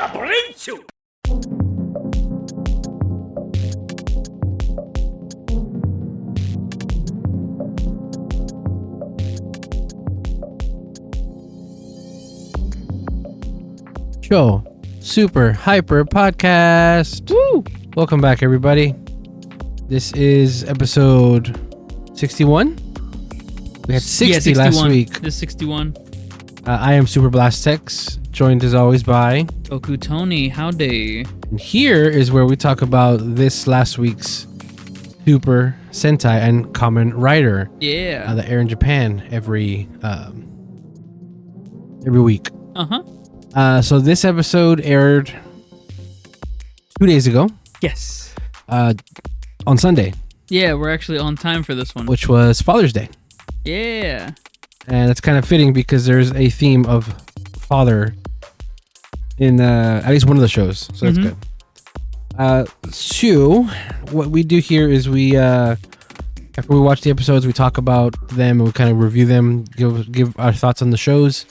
Show Super Hyper Podcast. Woo! Welcome back, everybody. This is episode 61. We had 60 last week. This is 61. I am Super Blast Tex, joined as always by Goku Tony. Howdy. And here is where we talk about this last week's Super Sentai and Kamen Rider. Yeah. That air in Japan every week. So this episode aired 2 days ago. Yes. On Sunday. Yeah, we're actually on time for this one. Which was Father's Day. Yeah. And it's kind of fitting because there's a theme of father in at least one of the shows. So that's good. So what we do here is we after we watch the episodes, we talk about them and we kind of review them, give our thoughts on the shows.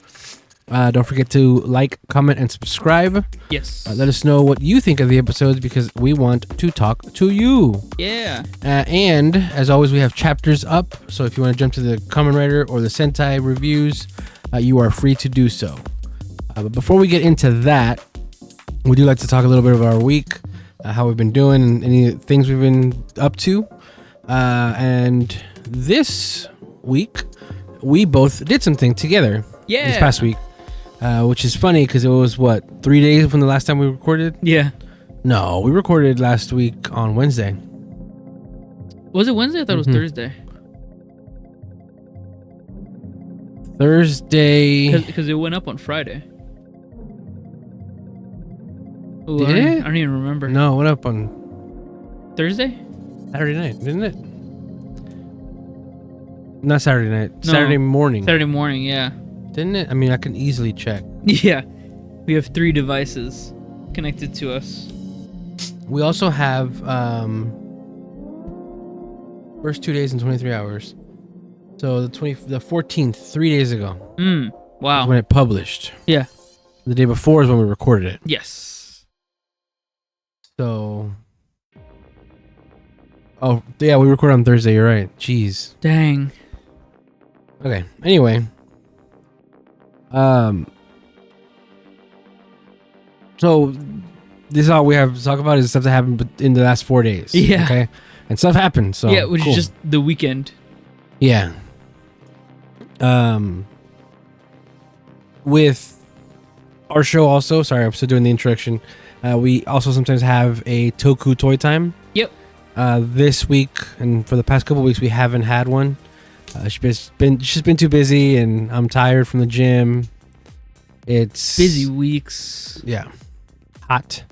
Don't forget to like, comment, and subscribe. Yes. Let us know what you think of the episodes because we want to talk to you. Yeah. And as always, we have chapters up. So if you want to jump to the Kamen Rider or the Sentai reviews, you are free to do so. But before we get into that, we do like to talk a little bit about our week, how we've been doing, and any things we've been up to. And this week, we both did something together. Yeah. This past week. Which is funny because it was, 3 days from the last time we recorded? Yeah. No, we recorded last week on Wednesday. Was it Wednesday? I thought it was Thursday. Thursday. Because it went up on Friday. Ooh, Did it? I don't even remember. No, it went up on Thursday? Saturday night, didn't it? Not Saturday night. No. Saturday morning. Saturday morning, yeah. Didn't it? I mean, I can easily check. Yeah. We have 3 devices connected to us. We also have first 2 days and 23 hours. So the 14th, 3 days ago. Wow. Is when it published. Yeah. The day before is when we recorded it. Yes. So. Oh, yeah, we recorded on Thursday. You're right. Jeez. Dang. Okay. Anyway. So this is all we have to talk about is stuff that happened in the last 4 days. Yeah. Okay. And stuff happened. So yeah, which cool. is just the weekend. Yeah. With our show also, sorry, I'm still doing the introduction. We also sometimes have a Toku Toy Time. Yep. This week and for the past couple weeks we haven't had one. She's been too busy and I'm tired from the gym. It's busy weeks. Yeah. Hot.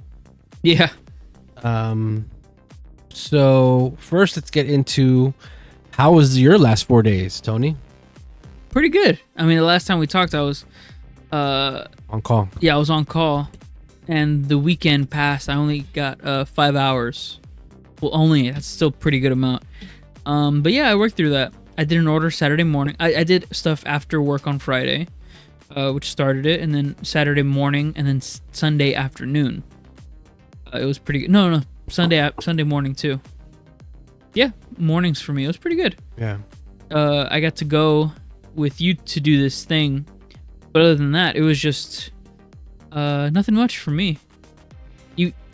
Yeah. So first let's get into how was your last 4 days, Tony? Pretty good. I mean, the last time we talked, I was on call. Yeah, I was on call, and the weekend passed. I only got 5 hours. Well, only that's still a pretty good amount. But yeah, I worked through that. I did an order Saturday morning. I did stuff after work on Friday, which started it, and then Saturday morning, and then Sunday afternoon. It was pretty good. No, Sunday morning too. Yeah, mornings for me. It was pretty good. Yeah. I got to go with you to do this thing, but other than that, it was just nothing much for me.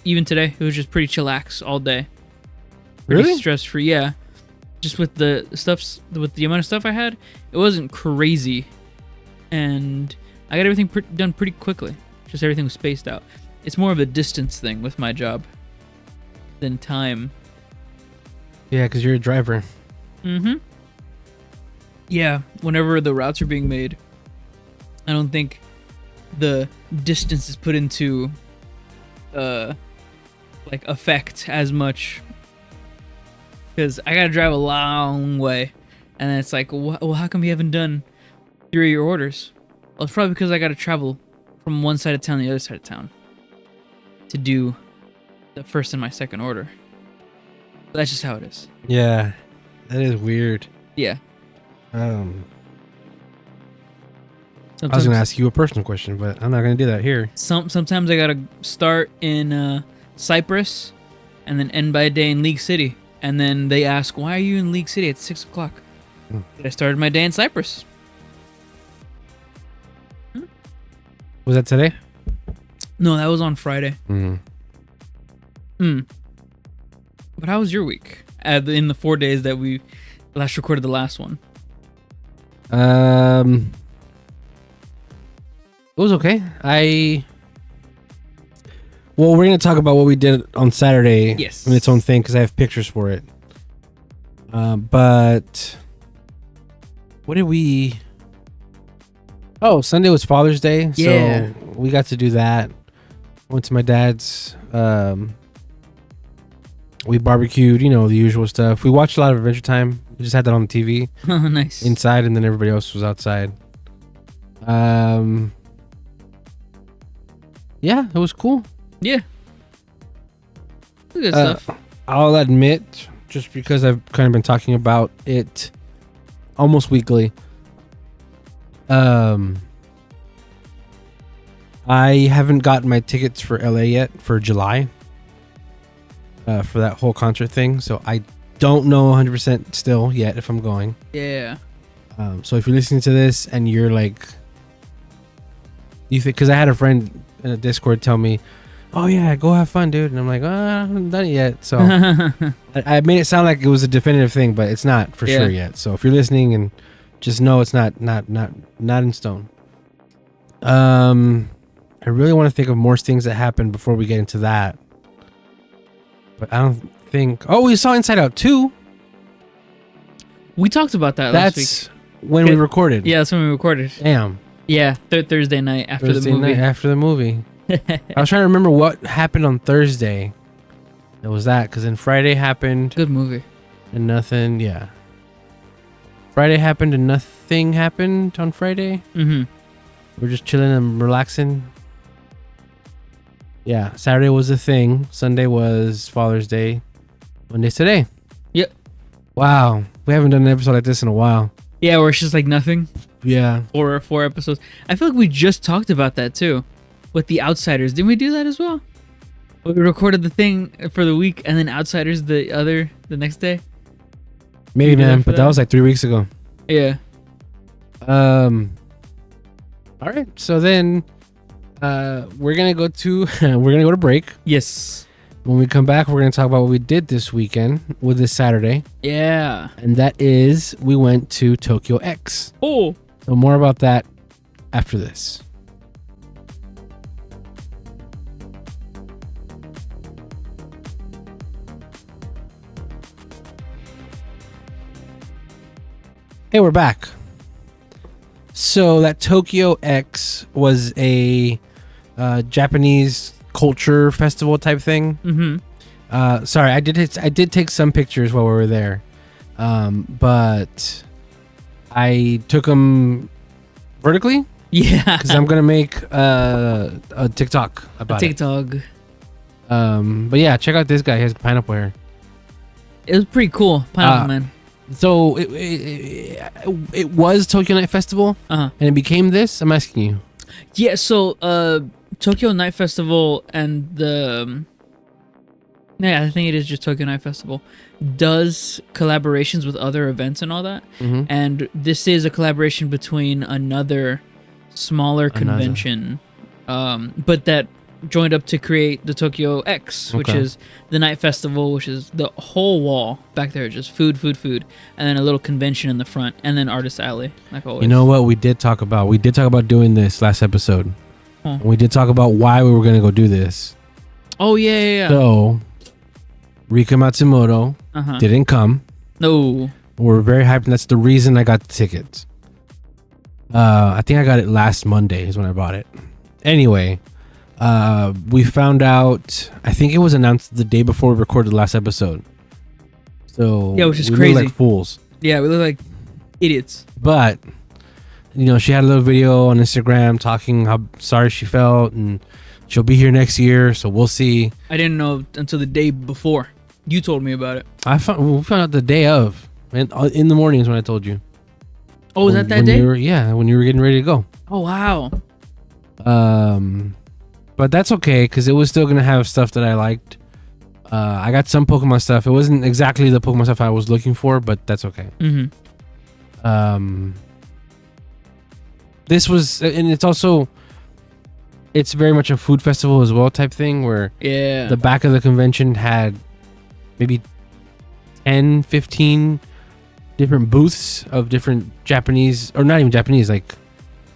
Even today, it was just pretty chillax all day. Really? Stress free, yeah. Just with the amount of stuff I had, it wasn't crazy, and I got everything done pretty quickly. Just everything was spaced out. It's more of a distance thing with my job than time. Yeah, because you're a driver. Yeah, whenever the routes are being made, I don't think the distance is put into effect as much, because I gotta drive a long way, and then it's like, well, how come you haven't done 3 of your orders? Well, it's probably because I gotta travel from one side of town to the other side of town to do the first and my second order. But that's just how it is. Yeah, that is weird. Yeah. I was going to ask you a personal question, but I'm not going to do that here. Sometimes I gotta start in Cyprus, and then end by a day in League City, and then they ask, "Why are you in League City at 6 o'clock?" I started my day in Cyprus. Was that today? No, that was on Friday. Mm-hmm. But how was your week? In the 4 days that we last recorded the last one. It was okay. Well, we're gonna talk about what we did on Saturday. Yes. In its own thing, because I have pictures for it. But what did we? Oh, Sunday was Father's Day, Yeah. so we got to do that. Went to my dad's. We barbecued, you know, the usual stuff. We watched a lot of Adventure Time. We just had that on the TV. Oh, nice. Inside, and then everybody else was outside. Yeah, it was cool. Yeah. Good stuff. I'll admit, just because I've kind of been talking about it almost weekly, I haven't gotten my tickets for LA yet for July. For that whole concert thing, so I don't know 100% still yet if I'm going. Yeah. So if you're listening to this and you're like, you think, because I had a friend in a Discord tell me, "Oh yeah, go have fun, dude," and I'm like, I haven't done it yet. So I made it sound like it was a definitive thing, but it's not for sure yet. So if you're listening, and just know it's not in stone. I really want to think of more things that happened before we get into that. But I don't think... Oh, we saw Inside Out 2. We talked about that last week. That's when we recorded. Yeah, that's when we recorded. Damn. Yeah, Thursday night after the movie. Night after the movie. I was trying to remember what happened on Thursday. It was that, because then Friday happened. Good movie. And nothing, yeah. Friday happened and nothing happened on Friday. Mm-hmm. We're just chilling and relaxing. Yeah, Saturday was the thing. Sunday was Father's Day. Monday's today. Yep. Wow. We haven't done an episode like this in a while. Yeah, where it's just like nothing. Yeah. Four episodes. I feel like we just talked about that too. With the Outsiders. Didn't we do that as well? We recorded the thing for the week and then Outsiders the next day. Maybe, man, but that was like 3 weeks ago. Yeah. All right. So then we're gonna go to break. Yes. When we come back, we're gonna talk about what we did this weekend with this Saturday. Yeah. And that is we went to TokyoX. Oh. So more about that after this. Hey, we're back. So that TokyoX was a Japanese culture festival type thing. Mm-hmm. Sorry, I did take some pictures while we were there, but I took them vertically. Yeah, because I'm gonna make a TikTok about it. But yeah, check out this guy. He has pineapple hair. It was pretty cool, Pineapple Man. So it was Tokyo Night Festival, and it became this. I'm asking you. Yeah, so Tokyo Night Festival and the I think it is just Tokyo Night Festival does collaborations with other events and all that. Mm-hmm. And this is a collaboration between another smaller convention, but that joined up to create the TokyoX, which is the night festival, which is the whole wall back there, just food, and then a little convention in the front, and then Artist Alley, like always. You know what we did talk about? We did talk about doing this last episode. We did talk about why we were going to go do this. Oh, yeah. So, Rika Matsumoto didn't come. No. We're very hyped, and that's the reason I got the tickets. I think I got it last Monday is when I bought it. Anyway, we found out, I think it was announced the day before we recorded the last episode. So yeah, which is we crazy. look like fools. Yeah, we look like idiots. But, you know, she had a little video on Instagram talking how sorry she felt, and she'll be here next year, so we'll see. I didn't know until the day before. You told me about it. We found out the day of. In the mornings when I told you. Oh, was that day? When you were getting ready to go. Oh, wow. But that's okay because it was still gonna have stuff that I liked. I got some Pokemon stuff. It wasn't exactly the Pokemon stuff I was looking for, but that's okay. This was, and it's very much a food festival as well type thing where the back of the convention had maybe 10, 15 different booths of different Japanese, or not even Japanese, like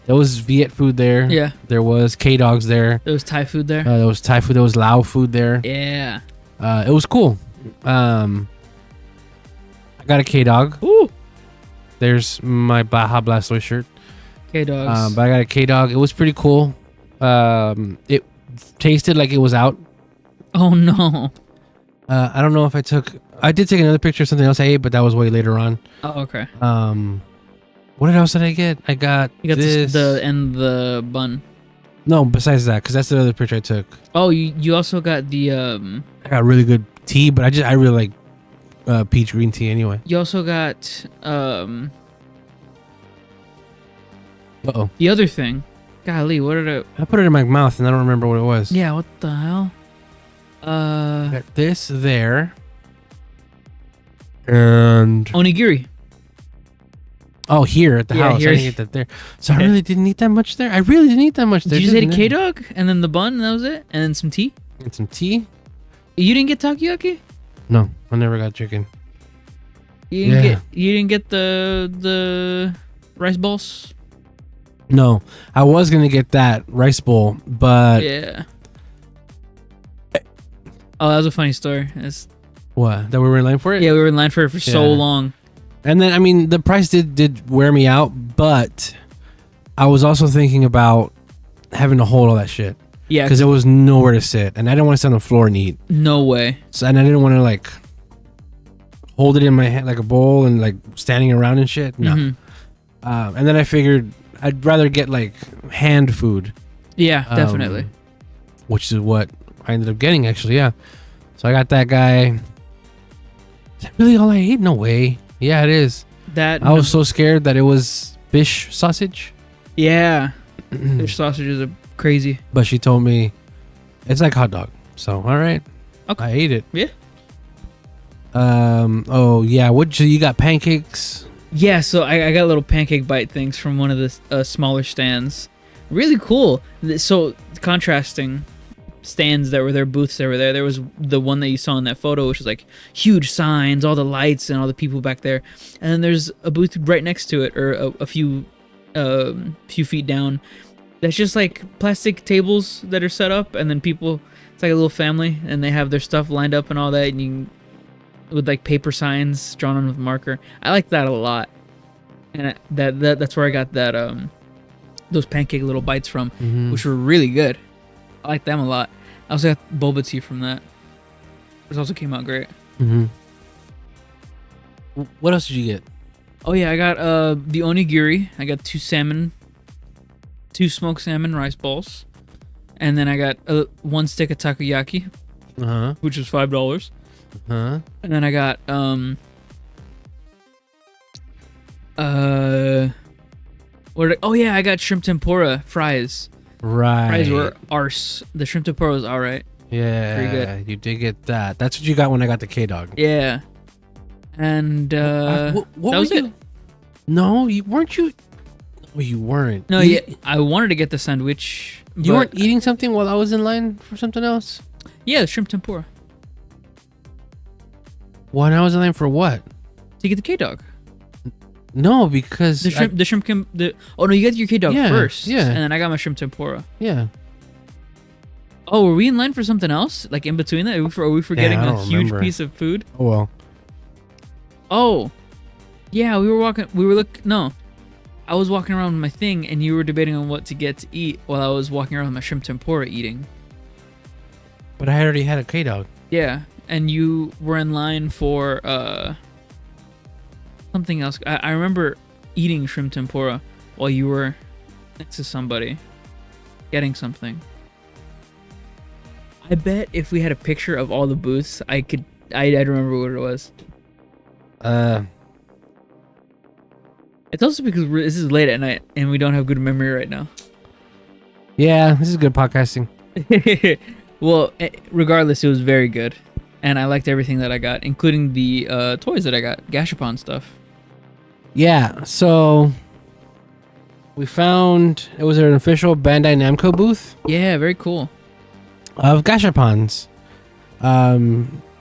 there was Viet food there. Yeah. There was K-Dogs there. There was Thai food there. There was Thai food. There was Lao food there. Yeah. It was cool. I got a K-Dog. Ooh. There's my Baja Blastoise shirt. K-Dogs. But I got a K-Dog. It was pretty cool. It tasted like it was out. Oh, no. I don't know if I did take another picture of something else I ate, but that was way later on. Oh, okay. What else did I get? You got this. the bun. No, besides that, because that's the other picture I took. Oh, you also got the I got really good tea, but I really like peach green tea anyway. You also got Uh-oh. the other thing. Golly, what did I put it in my mouth and I don't remember what it was. Yeah, what the hell? I got this there. And onigiri. Oh, here at the house. Here. I didn't get that there. So I really didn't eat that much there. I really didn't eat that much there. Did you just eat a K-Dog and then the bun and that was it? And then some tea? And some tea? You didn't get takoyaki? No, I never got chicken. You didn't get the rice balls? No, I was gonna get that rice bowl, but yeah. Oh, that was a funny story. What? That we were in line for it? Yeah, we were in line for it for so long. And then, I mean, the price did wear me out, but I was also thinking about having to hold all that shit. Yeah, because there was nowhere to sit, and I didn't want to sit on the floor and eat. No way. So, and I didn't want to like hold it in my hand like a bowl and like standing around and shit. No. Mm-hmm. And then I figured I'd rather get like hand food. Yeah, definitely. Which is what I ended up getting, actually. Yeah. So I got that guy. Is that really all I ate? No way. Yeah, it is. I was so scared that it was fish sausage. Yeah. Fish sausages are crazy. But she told me it's like hot dog. So, all right. Okay. I ate it. Yeah. Oh, yeah. You got pancakes? Yeah, so I got little pancake bite things from one of the smaller stands. Really cool. So, contrasting stands that were there, booths that were there. There was the one that you saw in that photo, which was like huge signs, all the lights and all the people back there. And then there's a booth right next to it, or a few feet down. That's just like plastic tables that are set up, and then people. It's like a little family, and they have their stuff lined up and all that, and you with like paper signs drawn on with marker. I like that a lot, and that's where I got that those pancake little bites from, which were really good. I like them a lot. I also got boba tea from that, which also came out great. What else did you get? Oh yeah, I got the onigiri. I got two smoked salmon rice balls, and then I got one stick of takoyaki, which was $5. And then I got I got shrimp tempura fries. Right. Fries were arse. The shrimp tempura was all right. Yeah. Pretty good. You did get that. That's what you got when I got the K-Dog. Yeah. And what that was it. No, you weren't. You weren't. No, yeah. I wanted to get the sandwich. You weren't eating something while I was in line for something else? Yeah, the shrimp tempura. When I was in line for what? To get the K-Dog. No, because oh no, you got your K-Dog first. Yeah. And then I got my shrimp tempura. Yeah. Oh, were we in line for something else? Like in between that? Are we forgetting a huge piece of food? Oh well. Oh. Yeah, no. I was walking around with my thing and you were debating on what to get to eat while I was walking around with my shrimp tempura eating. But I already had a K-Dog. Yeah. And you were in line for something else. I remember eating shrimp tempura while you were next to somebody getting something. I bet if we had a picture of all the booths, I'd remember what it was. It's also because this is late at night and we don't have good memory right now. Yeah, this is good podcasting. Well, regardless, it was very good. And I liked everything that I got, including the toys that I got. Gashapon stuff. Yeah, so we found it was an official Bandai Namco booth Yeah, very cool. of Gashapons.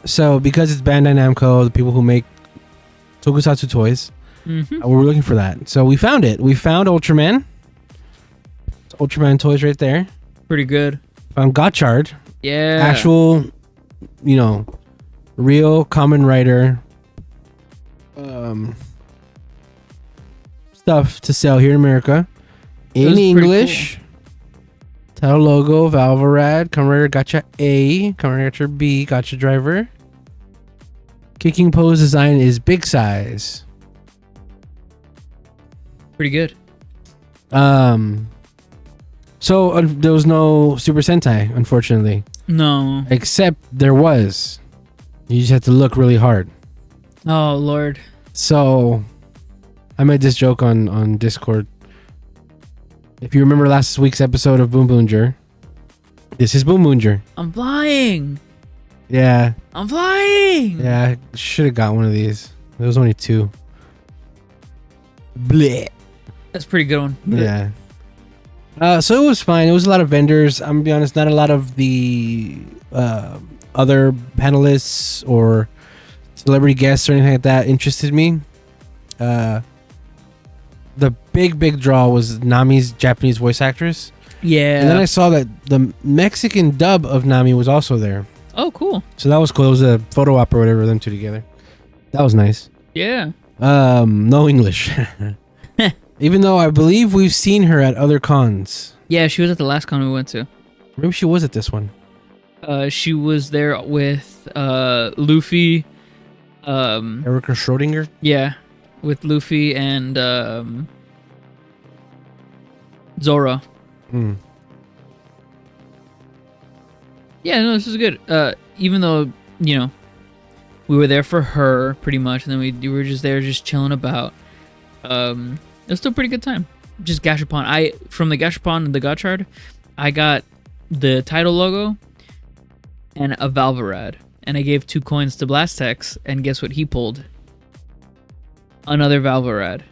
So because it's Bandai Namco, the people who make Tokusatsu toys, we were looking for that. So we found it. We found Ultraman. It's Ultraman toys right there. Pretty good. Found Gotchard. Yeah. Actual, real Kamen Rider stuff to sell here in America. In English. Title logo, Valvorad, Kamen Rider Gotcha A, Kamen Rider Gotcha B, Gotcha Driver. Kicking pose design is big size. Pretty good. So there was no Super Sentai, unfortunately. No. Except there was. You just had to look really hard. Oh, Lord. So I made this joke on Discord. If you remember last week's episode of Boonboomger, this is Boonboomger. I'm flying. Yeah. I'm flying. Yeah, I should have got one of these. There was only 2. Bleh. That's a pretty good one. Yeah. So it was fine. It was a lot of vendors. I'm gonna be honest, not a lot of the other panelists or celebrity guests or anything like that interested me. The big draw was Nami's Japanese voice actress. Yeah. And then I saw that the Mexican dub of Nami was also there. Oh, cool. So that was cool. It was a photo op or whatever of them two together. That was nice. Yeah. No English. Even though I believe we've seen her at other cons. Yeah, she was at the last con we went to. Maybe she was at this one. She was there with Luffy. Erica Schrodinger? Yeah, with Luffy and Zoro. Yeah, no, this was good. Even though, we were there for her pretty much, and then we were just there just chilling about. It was still a pretty good time. Just Gashapon. From the Gashapon and the Gotchard, I got the title logo and a Valvorad. And I gave 2 coins to Blastex, and guess what he pulled? Another Valvorad.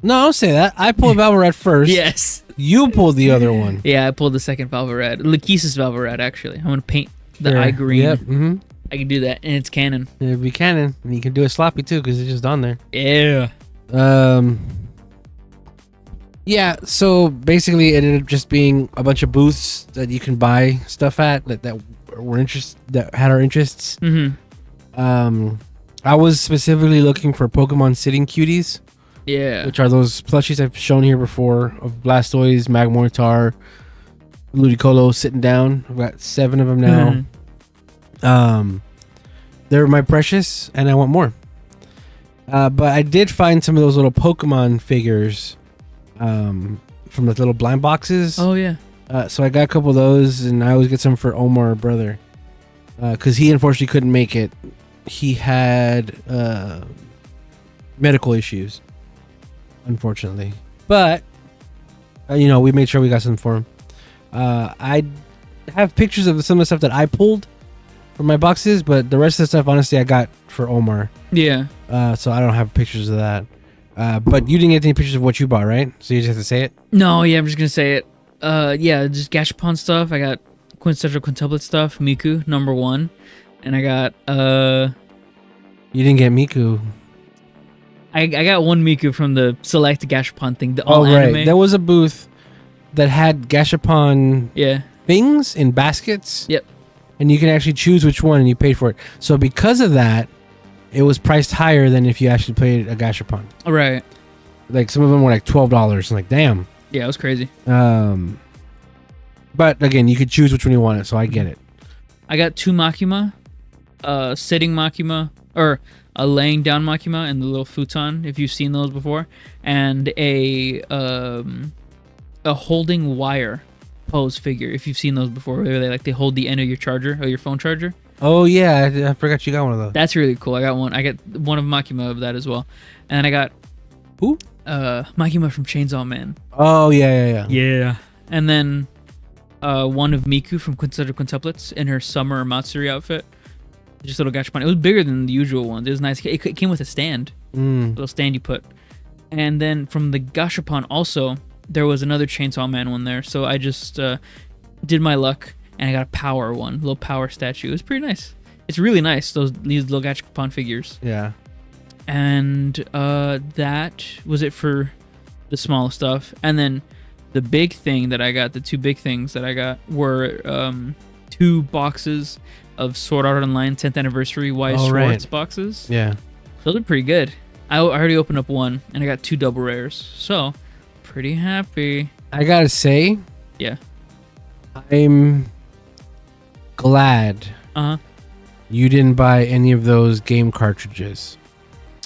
No, don't say that. I pulled Valvorad first. Yes. You pulled the other one. Yeah, I pulled the second Valvorad. Lachesis Valvorad, actually. I'm going to paint the eye green. Yep. Mm-hmm. I can do that, and it's canon. It'd be canon. And you can do it sloppy, too, because it's just on there. Yeah. Yeah, so basically it ended up just being a bunch of booths that you can buy stuff at that had our interests. I was specifically looking for Pokemon sitting cuties. Yeah. Which are those plushies I've shown here before of Blastoise, Magmortar, Ludicolo sitting down. I've got 7 of them now. They're my precious, and I want more. But I did find some of those little Pokemon figures from the little blind boxes. Oh, yeah. So I got a couple of those, and I always get some for Omar, brother. Because he unfortunately couldn't make it. He had medical issues, unfortunately. But, we made sure we got some for him. I have pictures of some of the stuff that I pulled from my boxes, but the rest of the stuff, honestly, I got for Omar. Yeah. So I don't have pictures of that. But you didn't get any pictures of what you bought, right? So you just have to say it? No, yeah, I'm just going to say it. Yeah, just Gashapon stuff. I got Quintessential Quintuplet stuff, Miku, number 1. And I got, You didn't get Miku. I got one Miku from the Select Gashapon thing, the all anime. Right. There was a booth that had Gashapon things in baskets. Yep. And you can actually choose which one, and you paid for it. So because of that, it was priced higher than if you actually played a Gashapon. Right. Like some of them were like $12. I'm like, damn. Yeah, it was crazy. But again, you could choose which one you wanted, so I get it. I got 2 Makima, sitting Makima, or a laying down Makima and the little futon, if you've seen those before, and a holding wire pose figure, if you've seen those before, where they hold the end of your charger or your phone charger. Oh yeah, I forgot you got one of those. That's really cool. I got one of Makima of that as well, and I got Who? Makima from Chainsaw Man. Oh yeah. Yeah. And then one of Miku from Quintet of Quintuplets in her summer Matsuri outfit. Just a little gachapon. It was bigger than the usual ones. It was nice. It came with a stand. Little stand you put. And then from the gachapon also, there was another Chainsaw Man one there. So I just did my luck and I got a power one. A little power statue. It was pretty nice. It's really nice, these little gachapon figures. Yeah. And that was it for the small stuff. And then the big thing that I got, the two big things that I got were 2 boxes of Sword Art Online 10th Anniversary Wise Schwartz boxes. Yeah. Those are pretty good. I already opened up one, and I got 2 double rares. So, pretty happy. I gotta say, yeah, I'm glad you didn't buy any of those game cartridges.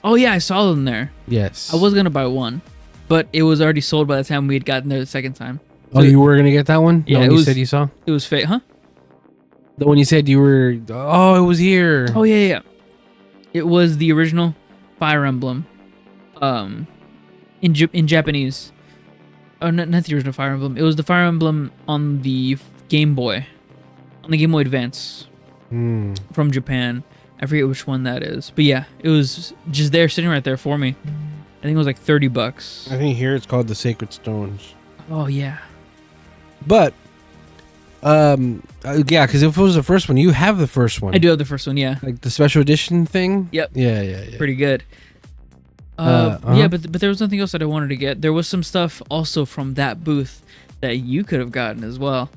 Oh, yeah, I saw them there. Yes. I was going to buy one, but it was already sold by the time we had gotten there the second time. So you were going to get that one? Yeah, you said you saw? It was fake, huh? The one you said you were... Oh, it was here. Oh, yeah. It was the original Fire Emblem in Japanese. Oh, not the original Fire Emblem. It was the Fire Emblem on the Game Boy. On the Game Boy Advance. From Japan. I forget which one that is. But yeah, it was just there, sitting right there for me. I think it was like $30. I think here it's called the Sacred Stones. Oh, yeah. But, yeah, because if it was the first one, you have the first one. I do have the first one, yeah. Like the special edition thing? Yep. Yeah. Pretty good. Yeah, but there was nothing else that I wanted to get. There was some stuff also from that booth that you could have gotten as well.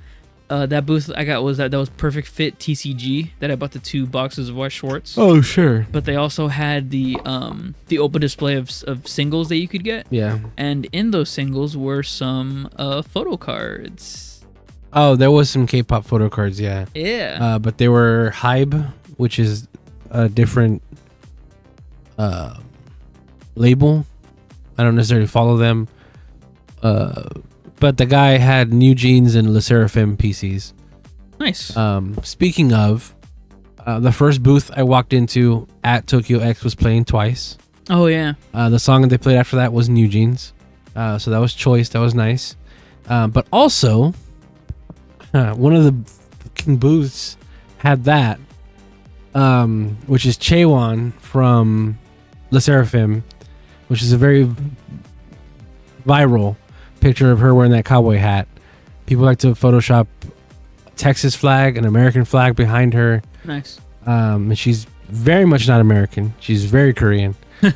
That booth I got was that was Perfect Fit TCG that I bought the 2 boxes of White Schwartz. Oh, sure. But they also had the open display of singles that you could get. Yeah. And in those singles were some photo cards. Oh, there was some K-pop photo cards, yeah. Yeah. But they were Hybe, which is a different label. I don't necessarily follow them. But the guy had New Jeans and Le Seraphim PCs. Nice. Speaking of, the first booth I walked into at TokyoX was playing Twice. Oh, yeah. The song that they played after that was New Jeans. So that was choice. That was nice. But also, one of the fucking booths had that, which is Chaewon from Le Seraphim, which is a very viral picture of her wearing that cowboy hat. People like to Photoshop a Texas flag, an American flag behind her. Nice. And she's very much not American. She's very Korean. But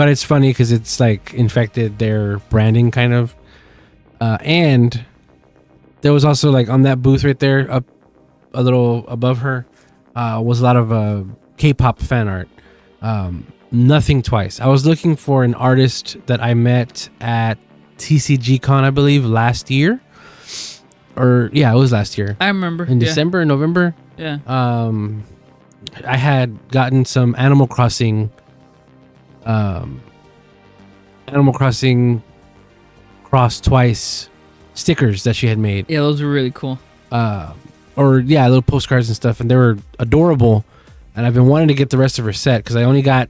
it's funny because it's like infected their branding kind of. And there was also like on that booth right there, up a little above her, was a lot of K-pop fan art. Nothing Twice. I was looking for an artist that I met at TCG Con, I believe, last year. Or yeah, it was last year. I remember. In December, November. Yeah. I had gotten some Animal Crossing Cross Twice stickers that she had made. Yeah, those were really cool. Little postcards and stuff, and they were adorable. And I've been wanting to get the rest of her set because I only got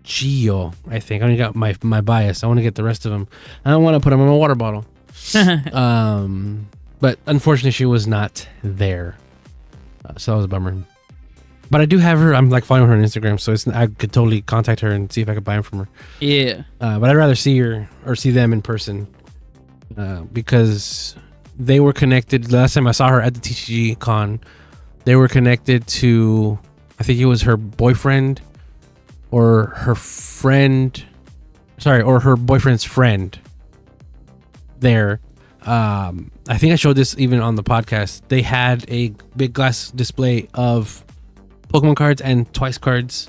Gio, I think. I only got my bias. I want to get the rest of them. I don't want to put them in my water bottle. But unfortunately, she was not there. So that was a bummer. But I do have her. I'm like following her on Instagram, so I could totally contact her and see if I could buy them from her. Yeah. But I'd rather see her or see them in person because they were connected. Last time I saw her at the TCG Con, they were connected to, I think it was her boyfriend or her friend. Sorry, or her boyfriend's friend there. I think I showed this even on the podcast. They had a big glass display of Pokemon cards and Twice cards.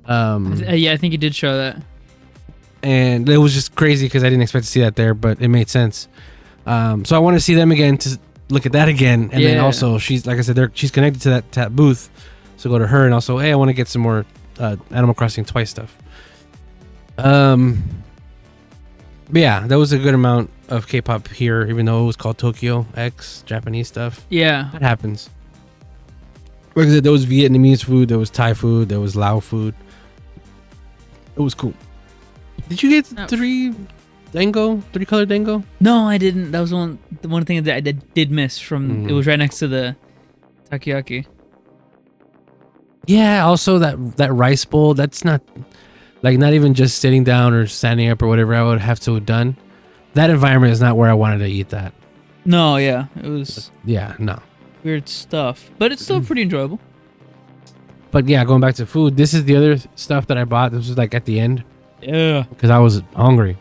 Yeah, I think you did show that. And it was just crazy because I didn't expect to see that there, but it made sense. So I want to see them again to look at that again. And then also, she's like I said, she's connected to that booth. So go to her and also, hey, I want to get some more Animal Crossing Twice stuff. But yeah, that was a good amount of K-pop here, even though it was called TokyoX, Japanese stuff. Yeah. That happens. Like I said, there was Vietnamese food, there was Thai food, there was Lao food. It was cool. Did you get No. three color dango? No, I didn't. That was the one thing that I did miss from. It was right next to the takoyaki. Yeah. Also, that rice bowl. That's not like not even just sitting down or standing up or whatever. I would have to have done. That environment is not where I wanted to eat that. No, yeah, it was Yeah. No. weird stuff, but it's still pretty enjoyable. But yeah, going back to food. This is the other stuff that I bought. This was like at the end Yeah. because I was hungry.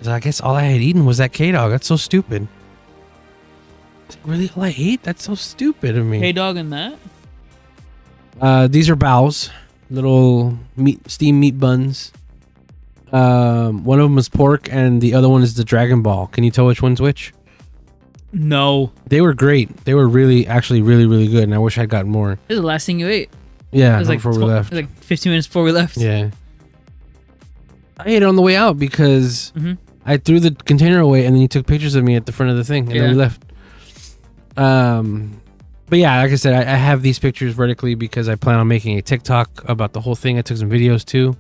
So I guess all I had eaten was that K-Dog. That's so stupid. Is that really all I ate? That's so stupid of me. Hey, dog, and that. These are baos, little steamed meat buns. One of them is pork, and the other one is the Dragon Ball. Can you tell which one's which? No. They were great. They were actually really good, and I wish I'd gotten more. This is the last thing you ate. Yeah, It was like before we left. It was like 15 minutes before we left. Yeah, I ate it on the way out because Mm-hmm. I threw the container away, and then you took pictures of me at the front of the thing, and then we left. But yeah, like I said, I have these pictures vertically because I plan on making a TikTok about the whole thing. I took some videos too.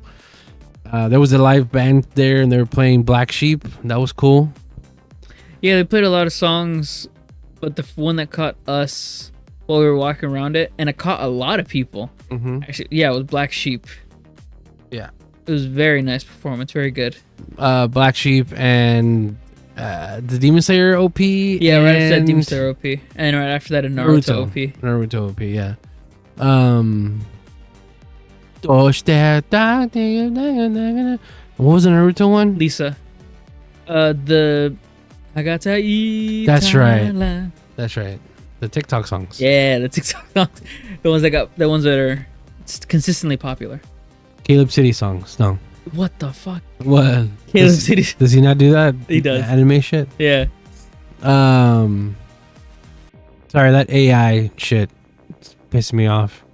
There was a live band there, and they were playing Black Sheep. That was cool. Yeah, they played a lot of songs, but the one that caught us while we were walking around it, and it caught a lot of people. Mm-hmm. Actually, yeah, it was Black Sheep. Yeah. It was very nice performance, very good. Black Sheep and the Demon Slayer OP. Yeah, right after that Demon Slayer OP, and right after that a Naruto OP. Naruto OP, yeah. What was the Naruto one? Lisa. The Agata. That's right. That's right. The TikTok songs. Yeah, the TikTok songs. The ones that are consistently popular. Caleb City songs. No. What the fuck? What? Caleb City. Does he not do that? He does. Anime shit? Yeah. Sorry, that AI shit pissed me off.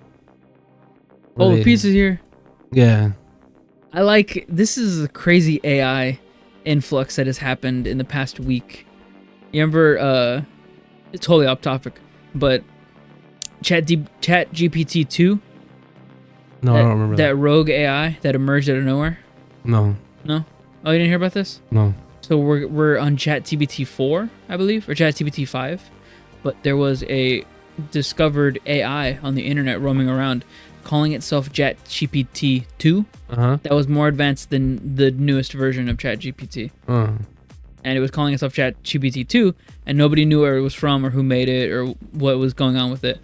Oh, the pizza's here. Yeah. This is a crazy AI influx that has happened in the past week. You remember, it's totally off topic, but Chat GPT 2? No, I don't remember that. That rogue AI that emerged out of nowhere? No. No? Oh, you didn't hear about this? No. So we're on ChatGPT 4, I believe, or ChatGPT 5, but there was a discovered AI on the internet roaming around calling itself ChatGPT 2. Uh-huh. That was more advanced than the newest version of ChatGPT. And it was calling itself ChatGPT 2, and nobody knew where it was from or who made it or what was going on with it.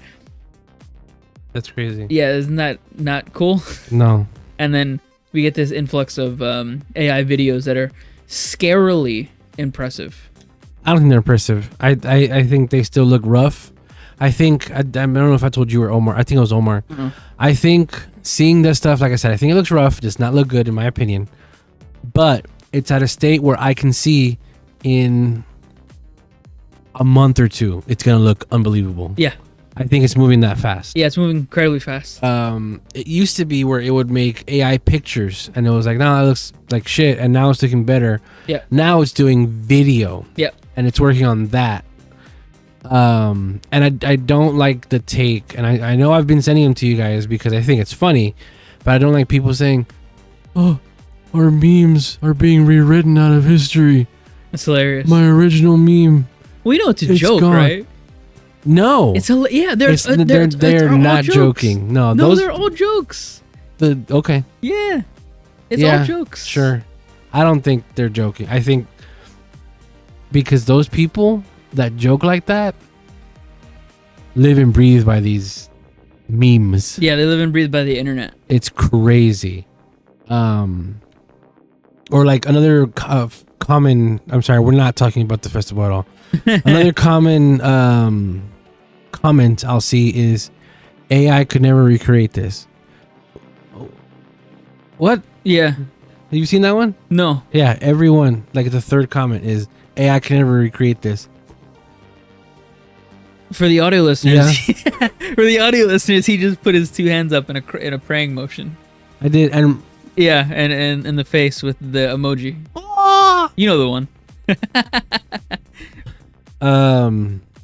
That's crazy. Yeah, isn't that not cool? No. And then we get this influx of AI videos that are scarily impressive. I don't think they're impressive. I think they still look rough. I think, I don't know if I told you or Omar. I think it was Omar. Uh-huh. I think seeing this stuff, like I said, I think it looks rough. It does not look good in my opinion. But it's at a state where I can see in a month or two, it's going to look unbelievable. Yeah. I think it's moving that fast. Yeah, it's moving incredibly fast. It used to be where it would make AI pictures and it was like, no, it looks like shit. And now it's looking better. Yeah. Now it's doing video. Yeah. And it's working on that. And I don't like the take. And I know I've been sending them to you guys because I think it's funny. But I don't like people saying, oh, our memes are being rewritten out of history. It's hilarious. My original meme. We know it's a joke, gone. right? No. Yeah, they're not joking. No, they're all jokes. Okay. Yeah. It's all jokes. Sure. I don't think they're joking. I think because those people that joke like that live and breathe by these memes. Yeah, they live and breathe by the internet. It's crazy. Or like another common, I'm sorry, we're not talking about the festival at all. Another common comment I'll see is AI could never recreate this. What? Yeah. Have you seen that one? No. Yeah, everyone, like the third comment is AI can never recreate this. For the audio listeners, for the audio listeners, he just put his two hands up in a praying motion. I did, and yeah, and in the face with the emoji. You know the one.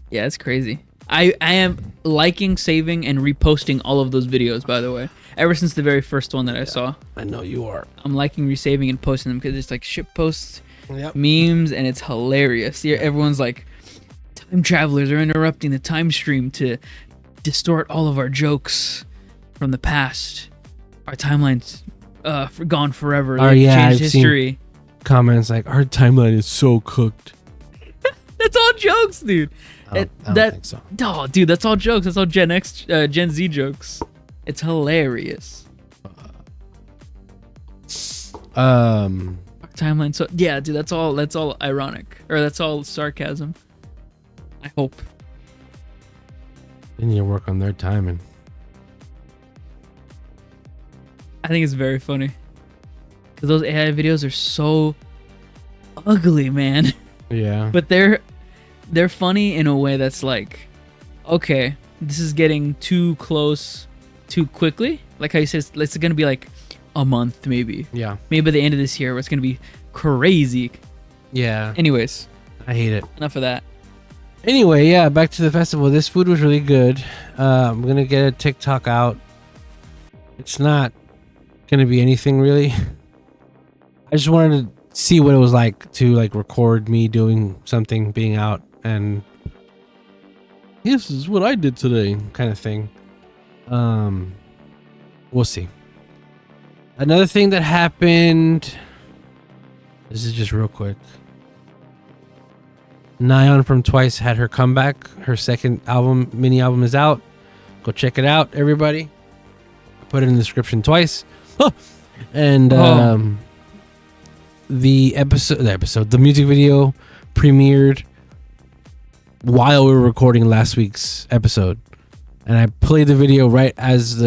Yeah, it's crazy. I am liking, saving, and reposting all of those videos, by the way. Ever since the very first one that I saw. I know you are. I'm liking, resaving, and posting them because it's like shit posts, Yep. memes, and it's hilarious. Yeah, everyone's like, time travelers are interrupting the time stream to distort all of our jokes from the past. Our timeline's gone forever. Oh, They yeah, changed I've seen- history. Comments like, our timeline is so cooked. That's all jokes, dude. I don't think so. Oh, dude, that's all jokes. That's all Gen X, Gen Z jokes. It's hilarious. Timeline. So yeah, dude, that's all ironic, or that's all sarcasm. I hope. They need to work on their timing. I think it's very funny. Cause those AI videos are so ugly, man. Yeah. But they're funny in a way that's like, okay, this is getting too close too quickly. Like how you said, it's gonna be like a month, maybe. Yeah. Maybe by the end of this year, where it's gonna be crazy. Yeah. Anyways, I hate it. enough of that. Anyway, yeah, back to the festival. This food was really good. I'm going to get a TikTok out. It's not going to be anything really. I just wanted to see what it was like to like record me doing something, being out, and this is what I did today kind of thing. We'll see. Another thing that happened, this is just real quick. Nayeon from Twice had her comeback. Her second album, mini album, is out. Go check it out, everybody. I put it in the description twice. And the music video premiered while we were recording last week's episode, and I played the video right as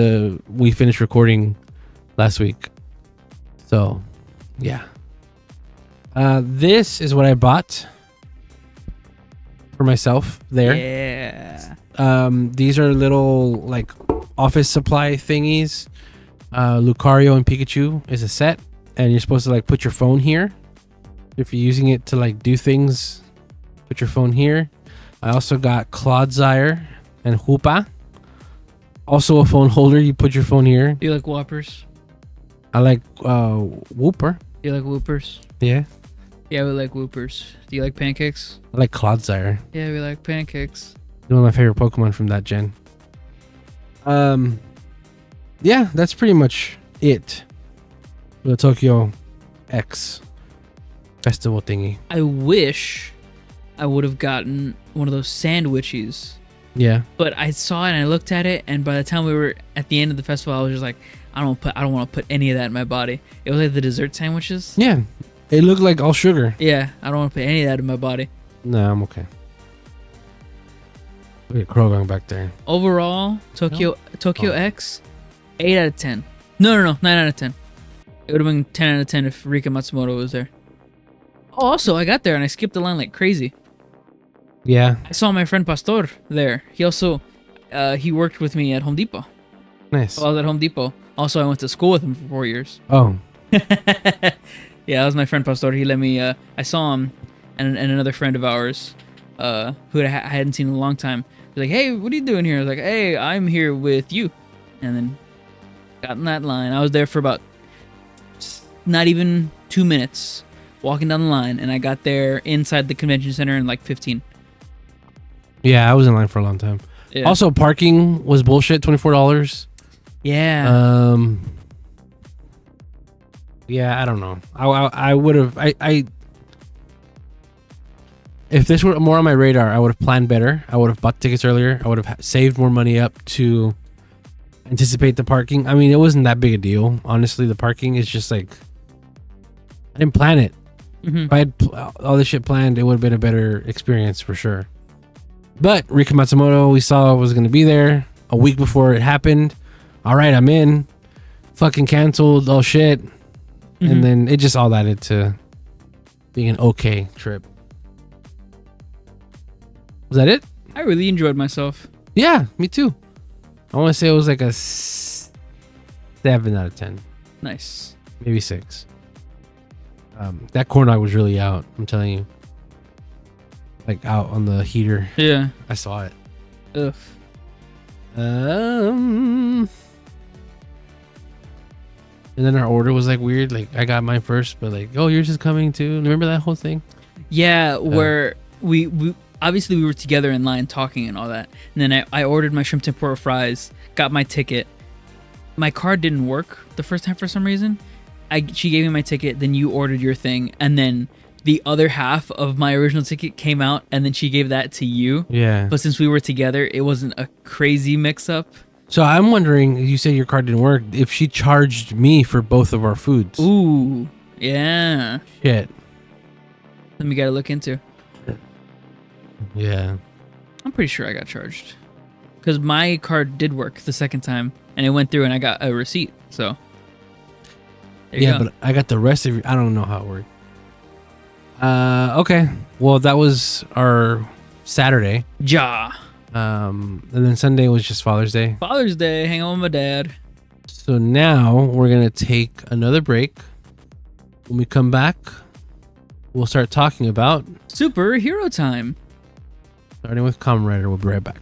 we finished recording last week. So, yeah. This is what I bought for myself there. Yeah. These are little like office supply thingies. Lucario and Pikachu is a set, and you're supposed to like put your phone here. If you're using it to like do things, put your phone here. I also got Clodsire and Hoopa. Also a phone holder. You put your phone here. Do you like Whoppers? I like Whooper. Do you like Whoopers? Yeah. Yeah, we like Whoopers. Do you like pancakes? I like Clodsire. Yeah, we like pancakes. One of my favorite Pokemon from that gen. Yeah, that's pretty much it for the TokyoX festival thingy. I wish I would have gotten one of those sandwiches. Yeah. But I saw it and I looked at it, and by the time we were at the end of the festival, I was just like, I don't want to put any of that in my body. It was like the dessert sandwiches. Yeah. It looked like all sugar. Yeah, I don't want to put any of that in my body. No, I'm okay. Look at Krogan back there. Overall, TokyoX, 8 out of 10. No, 9 out of 10. It would have been 10 out of 10 if Rika Matsumoto was there. Oh, also, I got there and I skipped the line like crazy. Yeah. I saw my friend Pastor there. He also, he worked with me at Home Depot. Nice. While I was at Home Depot. Also, I went to school with him for 4 years. Oh. Yeah, that was my friend Pastor. He let me, I saw him and another friend of ours who I hadn't seen in a long time. He's like, hey, what are you doing here? I was like, hey, I'm here with you. And then got in that line. I was there for about not even 2 minutes walking down the line, and I got there inside the convention center in like 15. Yeah, I was in line for a long time. Yeah. Also, parking was bullshit, $24. Yeah. Yeah, I don't know. I would have. If this were more on my radar, I would have planned better. I would have bought tickets earlier. I would have saved more money up to anticipate the parking. I mean, it wasn't that big a deal. Honestly, the parking is just like, I didn't plan it. Mm-hmm. If I had all this shit planned, it would have been a better experience for sure. But Rika Matsumoto, we saw was going to be there a week before it happened. All right, I'm in. Fucking canceled. Oh shit. Mm-hmm. And then it just all added to being an okay trip. Was that it? I really enjoyed myself. Yeah, me too. I want to say it was like a 7 out of 10. Nice. Maybe 6. That corn dog was really out. I'm telling you. Like out on the heater. Yeah. I saw it. Ugh. And then our order was like weird. Like I got mine first, but like, oh, yours is coming too. Remember that whole thing? Yeah, where we obviously we were together in line talking and all that. And then I ordered my shrimp tempura fries, got my ticket. My card didn't work the first time for some reason. She gave me my ticket, then you ordered your thing, and then the other half of my original ticket came out, and then she gave that to you. Yeah. But since we were together, it wasn't a crazy mix-up. So I'm wondering, you said your card didn't work, if she charged me for both of our foods. Ooh, yeah. Shit. Then we gotta look into. Yeah. I'm pretty sure I got charged. Because my card did work the second time, and it went through, and I got a receipt, so... There you go. But I got the rest of I don't know how it worked. Okay. Well, that was our Saturday. Ja. And then Sunday was just Father's Day. Father's Day, hang out with my dad. So now we're going to take another break. When we come back, we'll start talking about Superhero time. starting with Kamen Rider. We'll be right back.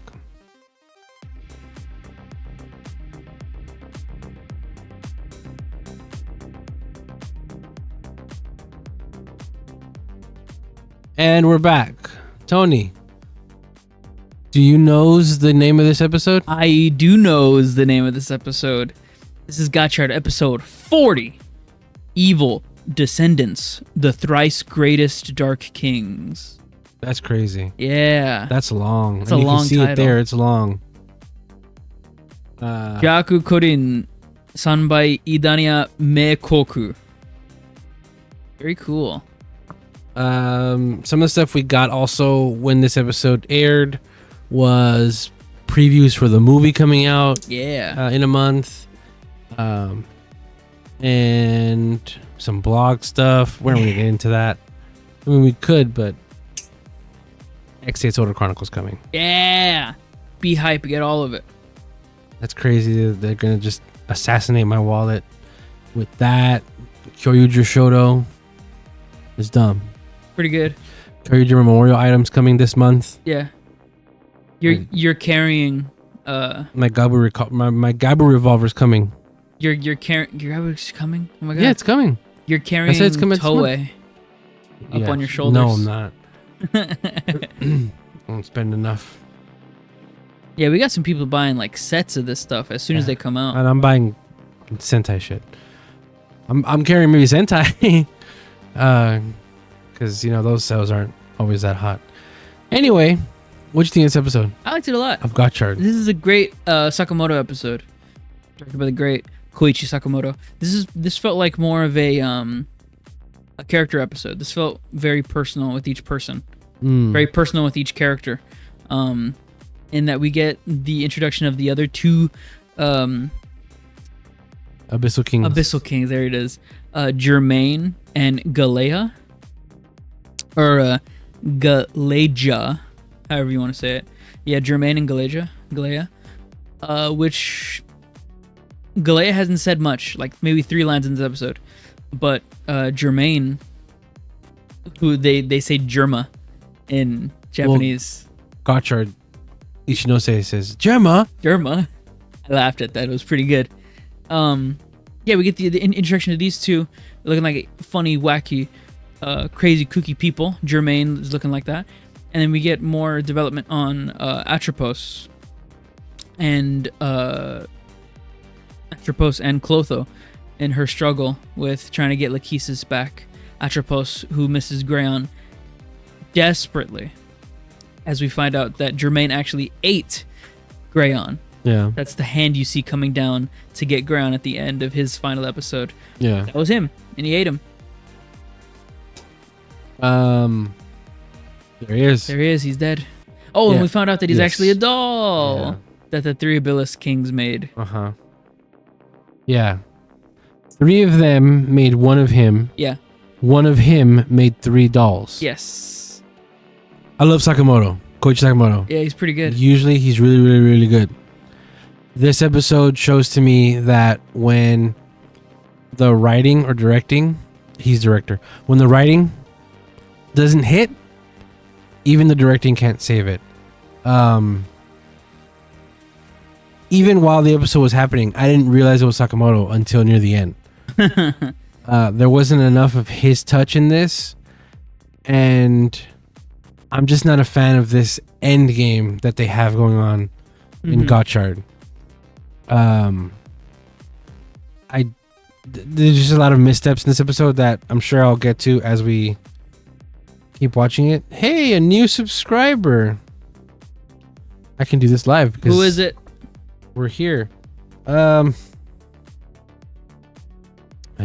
And we're back. Tony, do you know the name of this episode? I do know is the name of this episode. This is Gotchard episode 40. Evil Descendants, the thrice greatest Dark Kings. That's crazy. Yeah. That's long. It's and a you long can see title. it there. It's long. Jaku Korin Sanbai Idania Meikoku. Very cool. Some of the stuff we got also when this episode aired was previews for the movie coming out Yeah. in a month, and some blog stuff. We're not going to get into that. I mean, we could, but X8's Older Chronicles coming. Yeah. Be hype. Get all of it. That's crazy. They're going to just assassinate my wallet with that. Kyoryuger Shoto is dumb. Pretty good. Kyoryuger memorial items coming this month. Yeah. You're carrying My Gabu revolver's coming. You're carrying your Gabu's coming? Oh my god. Yeah, it's coming. You're carrying said it's coming this Toei up on your shoulders. No, I'm not. I don't spend enough. Yeah, we got some people buying like sets of this stuff as soon as they come out. And I'm buying Sentai shit. I'm carrying maybe Sentai. Because, those sales aren't always that hot. Anyway, what'd you think of this episode? I liked it a lot. Of Gotchard. This is a great Sakamoto episode. Directed by the great Koichi Sakamoto. This felt like more of a character episode. This felt very personal with each person. Very personal with each character. In that we get the introduction of the other two Abyssal Kings. Abyssal Kings, there it is. Germain and Galea. Or Galeja, however you want to say it. Yeah, Germain and Galea. Which Galea hasn't said much, like maybe 3 lines in this episode. But Germain, who they say Germa in Japanese. Well, Gotchard Ishinose says, Germa. Germa. I laughed at that. It was pretty good. Yeah, we get the introduction of these two looking like funny, wacky, crazy, kooky people. Germain is looking like that. And then we get more development on Atropos and Clotho in her struggle with trying to get Lachesis back. Atropos, who misses Greyon desperately, as we find out that Germain actually ate Greyon. Yeah. That's the hand you see coming down to get Greyon at the end of his final episode. Yeah. That was him, and he ate him. There he is. There he is. He's dead. Oh, and we found out that he's actually a doll. Yeah. That the 3 Abyss Kings made. Uh-huh. Yeah. 3 of them made one of him. Yeah. One of him made 3 dolls. Yes. I love Sakamoto. Koichi Sakamoto. Yeah, he's pretty good. Usually he's really, really, really good. This episode shows to me that when the writing or directing, he's director. When the writing doesn't hit, even the directing can't save it. even while the episode was happening, I didn't realize it was Sakamoto until near the end. There wasn't enough of his touch in this, and I'm just not a fan of this end game that they have going on in Gotchard. There's just a lot of missteps in this episode that I'm sure I'll get to as we keep watching it. Hey, a new subscriber. I can do this live because who is it? We're here. I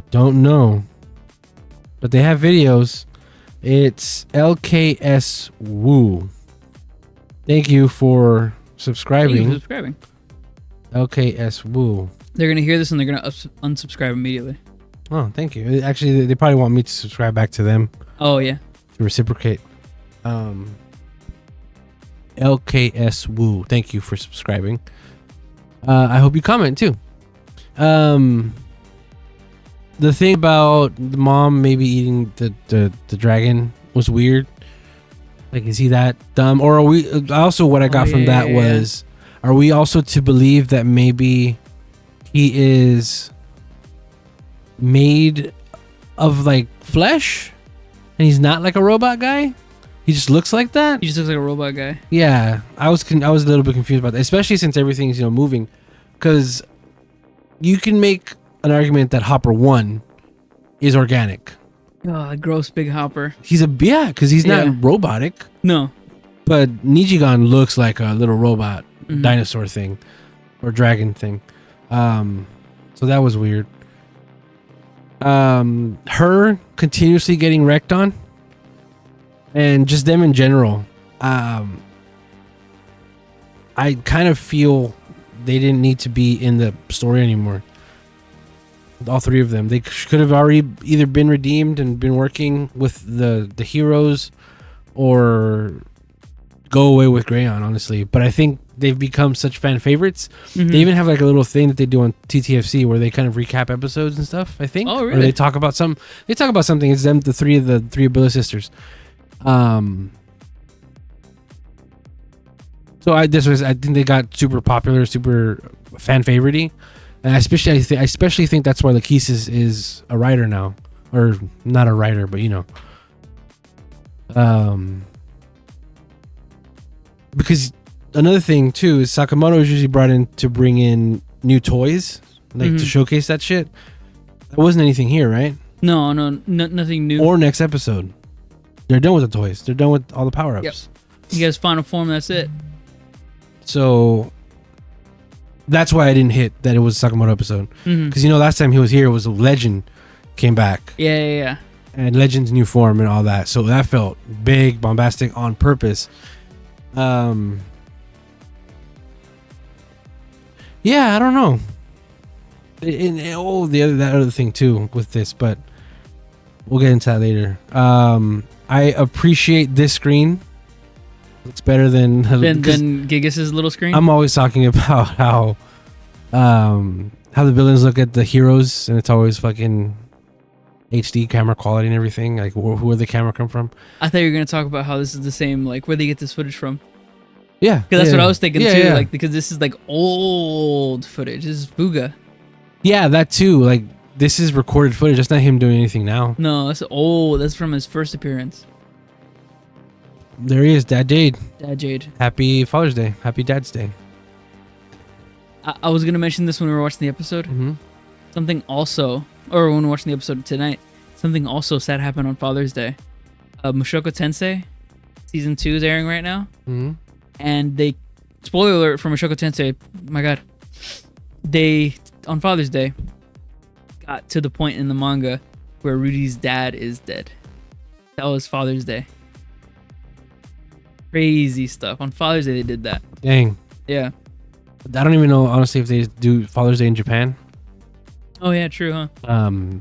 don't know, but they have videos. It's LKS Woo. Thank you for subscribing. LKS Woo. They're gonna hear this and they're gonna unsubscribe immediately. Oh, thank you. Actually, they probably want me to subscribe back to them. Oh yeah. To reciprocate. LKS Woo. Thank you for subscribing. I hope you comment too. The thing about the mom maybe eating the dragon was weird. Like, is he that dumb? Or are we also, what I got from that was, are we also to believe that maybe he is made of like flesh and he's not like a robot guy? He just looks like that? He just looks like a robot guy. Yeah, I was a little bit confused about that, especially since everything's, moving. Because you can make an argument that Hopper 1 is organic. Oh, gross big Hopper. Because he's not robotic. No. But Nijigan looks like a little robot dinosaur thing or dragon thing. So that was weird. Her continuously getting wrecked on, and just them in general. I kind of feel they didn't need to be in the story anymore. All three of them. They could have already either been redeemed and been working with the heroes, or go away with Greyon, honestly. But I think they've become such fan favorites. They even have like a little thing that they do on TTFC where they kind of recap episodes and stuff, I think. Oh, really? Or they talk about something. It's them, the three Abila sisters. So I think they got super popular, super fan favorite-y. And I especially think that's why Lakesis is a writer now. Or not a writer, but because another thing too is Sakamoto is usually brought in to bring in new toys, like to showcase that shit. There wasn't anything here, right? No, nothing new. Or next episode. They're done with the toys. They're done with all the power-ups. Yep. You guys final form, that's it. So that's why I didn't hit that it was a Sakamoto episode. Because last time he was here, it was a Legend came back. Yeah. And Legend's new form and all that. So that felt big, bombastic, on purpose. Yeah, I don't know. That other thing too with this, but we'll get into that later. I appreciate this screen. It's better than Gigas's little screen. I'm always talking about how the villains look at the heroes, and it's always fucking HD camera quality and everything. Like, where the camera come from? I thought you were gonna talk about how this is the same, like where they get this footage from. Yeah, because that's what I was thinking too. Yeah. Like, because this is like old footage. This is Fuga. Yeah, that too. Like, this is recorded footage. That's not him doing anything now. No, that's old. That's from his first appearance. There he is, Dad Jade. Happy Father's Day. Happy Dad's Day. I was gonna mention this when we were watching the episode. Something also, or when we were watching the episode tonight, something also sad happened on Father's Day. Mushoku Tensei season 2 is airing right now, and they, spoiler alert for Mushoku Tensei. My God, they on Father's Day got to the point in the manga where Rudy's dad is dead. That was Father's Day. Crazy stuff. On Father's Day, they did that. Dang. Yeah. I don't even know, honestly, if they do Father's Day in Japan. Oh, yeah, true, huh?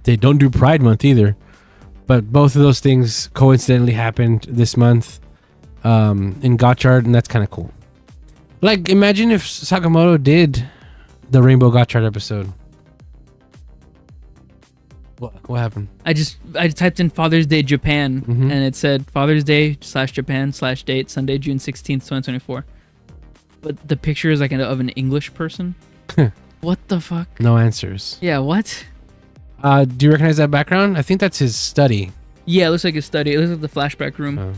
They don't do Pride Month either. But both of those things coincidentally happened this month in Gotchard, and that's kind of cool. Like, imagine if Sakamoto did the Rainbow Gotchard episode. What happened? I typed in Father's Day Japan, and it said Father's Day /Japan/date Sunday, June 16th, 2024. but the picture is like of an English person. What the fuck? No answers. Yeah, what? Do you recognize that background? I think that's his study. Yeah, it looks like a study. It looks like the flashback room Oh.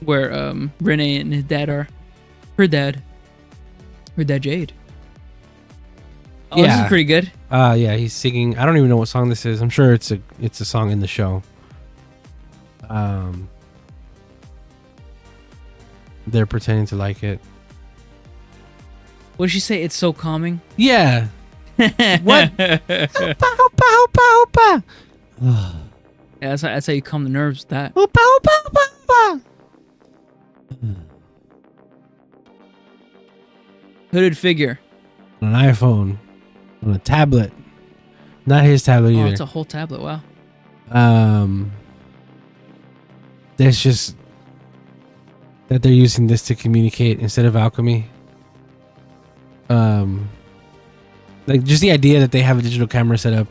where Renee and his dad are. Her dad Jade. Oh, this is pretty good. Yeah, he's singing. I don't even know what song this is. I'm sure it's a song in the show. They're pretending to like it. What did she say? It's so calming. Yeah. What? Opa, opa, opa, opa. Yeah, that's how you calm the nerves with that. Opa, opa, opa, opa. Hooded figure. On an iPhone. On a tablet. Not his tablet Oh, either. it's a whole tablet. Wow. There's just that they're using this to communicate instead of alchemy. Like just the idea that they have a digital camera set up,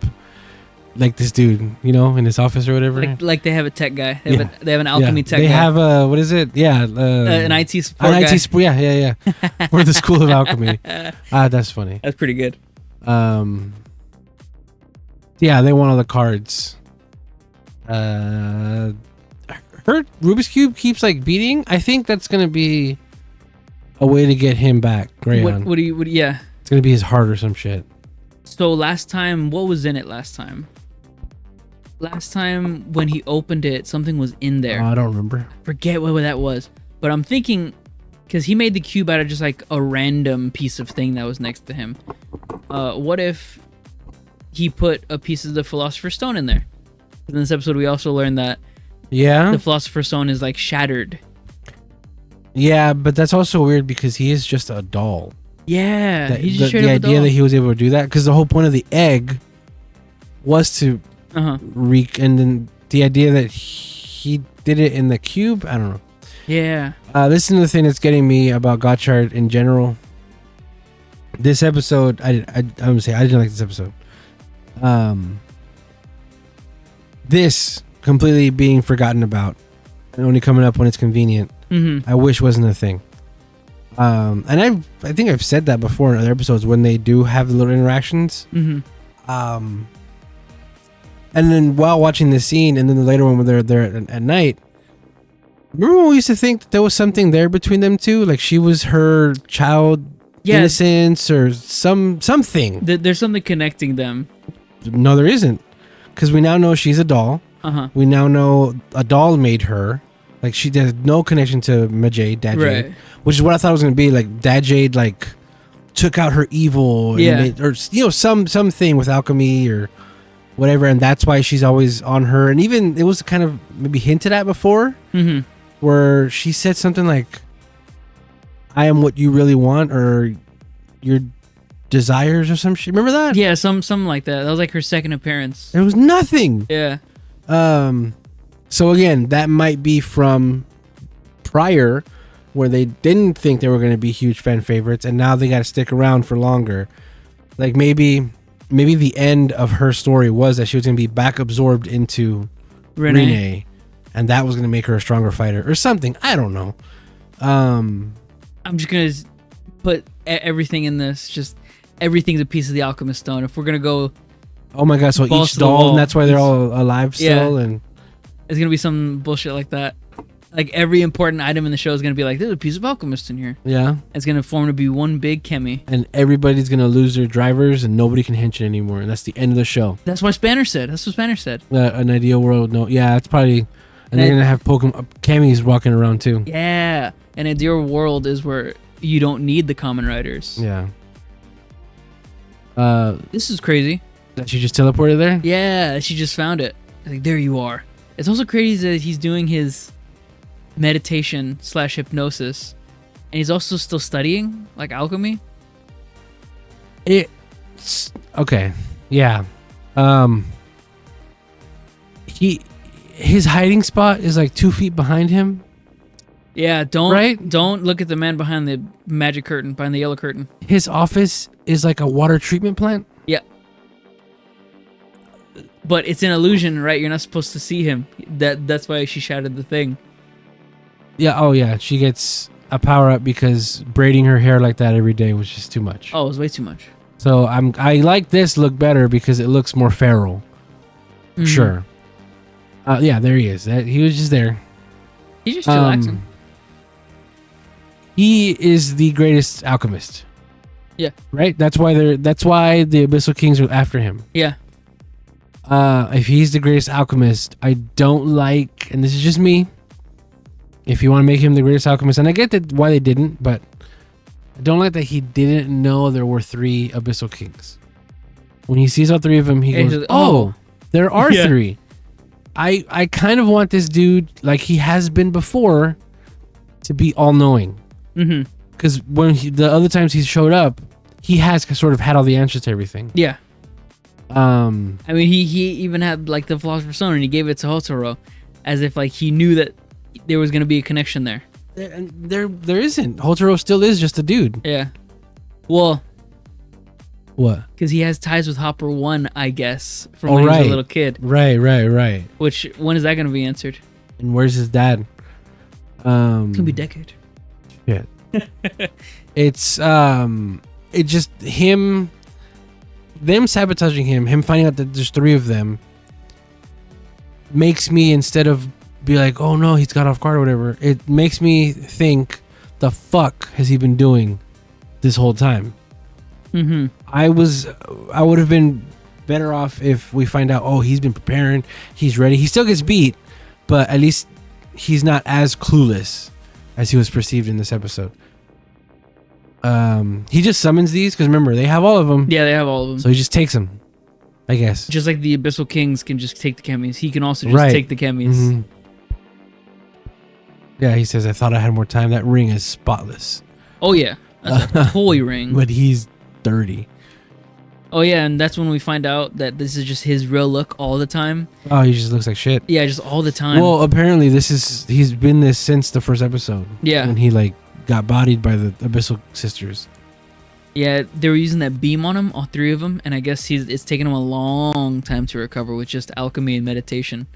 like this dude, you know, in his office or whatever. Like they have a tech guy. They have an alchemy tech guy. They have a, what is it? Yeah. An IT support guy. Yeah. For the School of Alchemy. That's funny. That's pretty good. Yeah, they want all the cards. Her Rubik's Cube keeps like beating. I think that's going to be a way to get him back. Rayon. What do you, yeah. It's going to be his heart or some shit. So last time, what was in it last time? Last time when he opened it, something was in there. I don't remember. Forget what that was. But I'm thinking, because he made the cube out of just like a random piece of thing that was next to him. What if he put a piece of the Philosopher's Stone in there? In this episode, we also learned that the Philosopher's Stone is like shattered. Yeah, but that's also weird because he is just a doll. Yeah, The idea that he was able to do that, because the whole point of the egg was to and then the idea that he did it in the cube, I don't know. Yeah. This is another thing that's getting me about Gotchard in general. This episode, I'm gonna say I didn't like this episode. This completely being forgotten about and only coming up when it's convenient. I wish wasn't a thing. And I think I've said that before in other episodes when they do have the little interactions. And then while watching this scene, and then the later one when they're there at night, remember when we used to think that there was something there between them two? Like she was her child innocence or something. There's something connecting them. No, there isn't. Because we now know she's a doll. We now know a doll made her. Like she has no connection to Jade, Dad Jade, which is what I thought it was gonna be. Like Dad Jade, like took out her evil, and or you know, something with alchemy or whatever, and that's why she's always on her. And even it was kind of maybe hinted at before, where she said something like, "I am what you really want," or your desires, or some shit. Remember that? Yeah, something like that. That was like her second appearance. There was nothing. Yeah. So again, that might be from prior, where they didn't think they were going to be huge fan favorites, and now they got to stick around for longer. Like maybe the end of her story was that she was going to be back absorbed into Renee, and that was going to make her a stronger fighter or something. I don't know. I'm just going to put everything in this. Just everything's a piece of the Alchemist Stone. If we're going to go... Oh my god, so each doll, and that's why they're all alive still, and it's gonna be some bullshit like that. Like every important item in the show is gonna be like, there's a piece of alchemist in here. Yeah. It's gonna form to be one big chemi. And everybody's gonna lose their drivers and nobody can hench it anymore. And that's the end of the show. That's what Spanner said. An ideal world, no. Yeah, it's probably... And they're gonna have Pokemon Camis walking around too. Yeah. An ideal world is where you don't need the Kamen Riders. Yeah. This is crazy. That she just teleported there? Yeah, she just found it. Like, there you are. It's also crazy that he's doing his meditation / hypnosis, and he's also still studying, like, alchemy. Okay. Yeah. His hiding spot is like 2 feet behind him. Yeah, don't look at the man behind the magic curtain, behind the yellow curtain. His office is like a water treatment plant? Yeah. But it's an illusion, right? You're not supposed to see him. That's why she shattered the thing. Yeah, oh yeah. She gets a power up because braiding her hair like that every day was just too much. Oh, it was way too much. So I like this look better because it looks more feral. Mhm. Sure. Yeah, there he is. He was just there. He's just chillaxing. He is the greatest alchemist. Yeah. Right? That's why the Abyssal Kings are after him. Yeah. If he's the greatest alchemist, I don't like, and this is just me, if you want to make him the greatest alchemist, and I get that why they didn't, but I don't like that he didn't know there were 3 Abyssal Kings. When he sees all 3 of them, he goes, "Oh, there are 3." I kind of want this dude, like he has been before, to be all-knowing. Mm-hmm. Because when the other times he showed up, he has sort of had all the answers to everything. Yeah. I mean, he even had like the Philosopher's Stone, and he gave it to Hotaro, as if like he knew that there was gonna be a connection there. There isn't. Hotaro still is just a dude. Yeah. Well. What? Because he has ties with Hopper 1, I guess, from when he was a little kid. Right. Which, when is that gonna be answered? And where's his dad? It's gonna be Decade. Yeah. It's it just them sabotaging him finding out that there's 3 of them makes me, instead of be like, oh no, he's got off guard or whatever, it makes me think, the fuck has he been doing this whole time? Mm-hmm. I would have been better off if we find out, oh, he's been preparing, he's ready. He still gets beat, but at least he's not as clueless as he was perceived in this episode. He just summons these because remember, they have all of them. Yeah, they have all of them. So he just takes them, I guess. Just like the Abyssal Kings can just take the Kemis, he can also just take the Kemis. Mm-hmm. Yeah, he says, I thought I had more time. That ring is spotless. Oh yeah, that's a toy ring. But he's dirty. Oh yeah, and that's when we find out that this is just his real look all the time. Oh, he just looks like shit. Yeah, just all the time. Well, apparently he's been this since the first episode. Yeah. When he like got bodied by the Abyssal sisters. Yeah, they were using that beam on him, all 3 of them, and I guess it's taken him a long time to recover with just alchemy and meditation.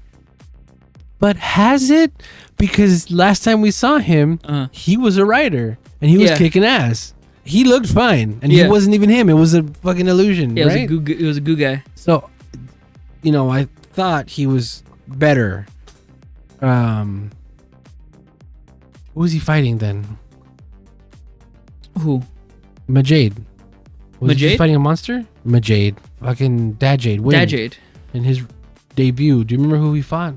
But has it? Because last time we saw him, he was a rider and he was kicking ass. He looked fine, and he wasn't even him. It was a fucking illusion, yeah, right? It was a goo guy. So, I thought he was better. Who was he fighting then? Who? Majade. Was he Majade? just fighting a monster? Majade. Fucking Dad Jade. Dad Jade. In his debut. Do you remember who he fought?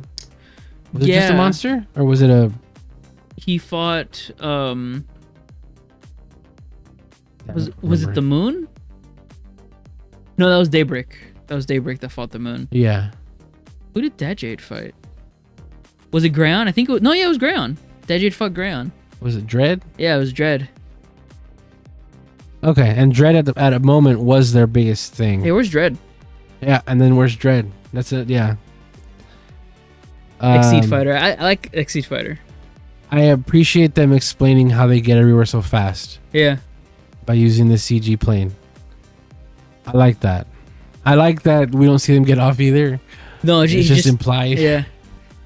Was it just a monster? Or was it a... He fought... Was it the moon? No, that was Daybreak. That was Daybreak that fought the moon. Yeah. Who did Dad Jade fight? Was it Grayon? I think it was... No, yeah, it was Grayon. Dad Jade fought Grayon. Was it Dread? Yeah, it was Dread. Okay, and Dread at a moment was their biggest thing. Hey, where's Dread? Yeah, and then where's Dread? That's it, yeah. Exceed Fighter. I like Exceed Fighter. I appreciate them explaining how they get everywhere so fast. Yeah. By using the CG plane. I like that. I like that we don't see them get off either. No, it's just implied. Yeah.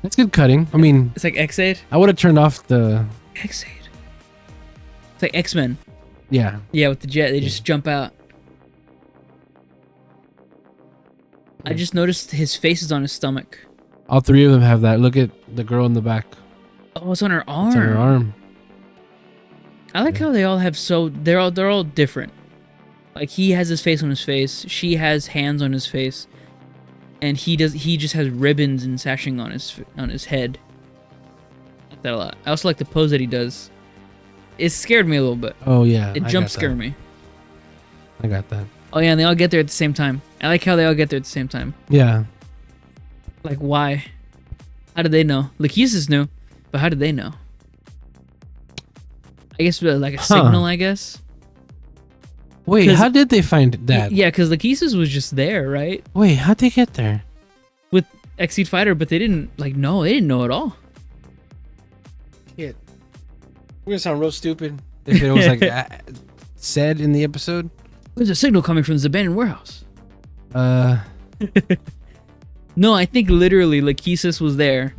That's good cutting. I mean... It's like X-Aid? I would have turned off the... X-Aid. It's like X-Men. Yeah. Yeah, with the jet. They just jump out. I just noticed his face is on his stomach. All 3 of them have that. Look at the girl in the back. Oh, it's on her arm. It's on her arm. I like how they all have they're all different. Like he has his face on his face, she has hands on his face, and he just has ribbons and sashing on his head. I like that a lot. I also like the pose that he does. It scared me a little bit. Oh yeah. It jump scared me. I got that. Oh yeah, and they all get there at the same time. I like how they all get there at the same time. Yeah. Like why? How did they know? Lachesis knew, but how did they know? I guess like a signal, I guess. Wait, how did they find that? Yeah, because Lachesis was just there, right? Wait, how'd they get there? With Exceed Fighter, but they didn't know. They didn't know at all. Shit. We're gonna sound real stupid if it was like said in the episode. There's a signal coming from this abandoned warehouse. No, I think literally Lachesis was there,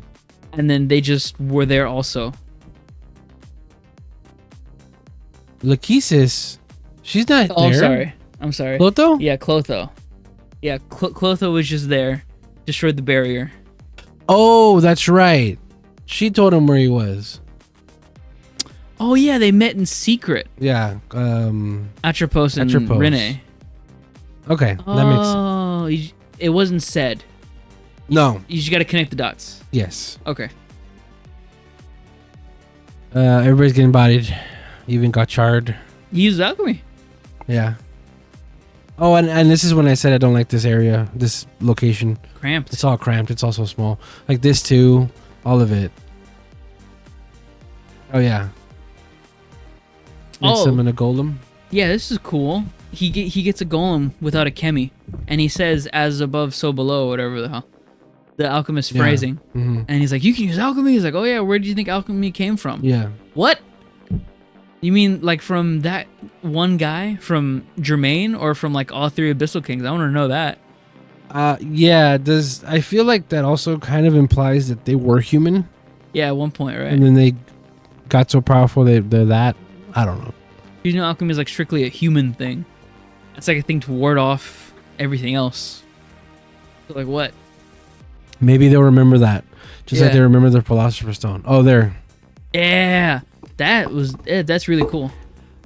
and then they just were there also. Lachesis, she's not Oh, there. I'm sorry. Clotho? Yeah, Clotho. Yeah, Clotho was just there, destroyed the barrier. Oh, that's right. She told him where he was. Oh yeah, they met in secret. Yeah. Atropos and Atropos. Rene. Okay, that makes sense. Oh, it wasn't said. No. You just got to connect the dots. Yes. Okay. Everybody's getting bodied. Even Gotchard. He used alchemy. Yeah. Oh, and this is when I said I don't like this area, this location. Cramped. It's all cramped. It's all so small. Like this too. All of it. Oh yeah. They summon a golem. Yeah, this is cool. He gets a golem without a chemi, and he says "as above, so below," whatever the hell, the alchemist phrasing. Mm-hmm. And he's like, "You can use alchemy." He's like, "Oh yeah, where do you think alchemy came from?" Yeah. What? You mean like from that one guy from Germain, or from like all three Abyssal Kings? I want to know that. Yeah. I feel like that also kind of implies that they were human. Yeah, at one point, right? And then they got so powerful they're that. I don't know. You know, alchemy is like strictly a human thing. It's like a thing to ward off everything else. So like what? Maybe they'll remember that. Just like Yeah. they remember the Philosopher's Stone. Oh, there. Yeah, that's really cool.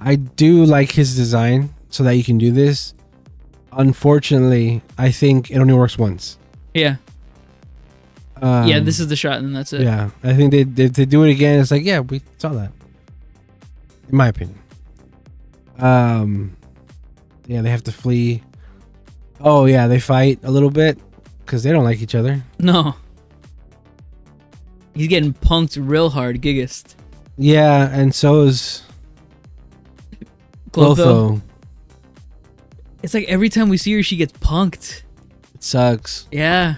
I do like his design so that you can do this. Unfortunately, I think it only works once. Yeah. Yeah, this is the shot, and then that's it. Yeah, I think they do it again. It's like, yeah, we saw that. In my opinion. Yeah, they have to flee. Oh yeah, they fight a little bit because they don't like each other. No. He's getting punked real hard, Gigist. Yeah, and so is Clotho. Clotho. It's like every time we see her, she gets punked. It sucks. Yeah.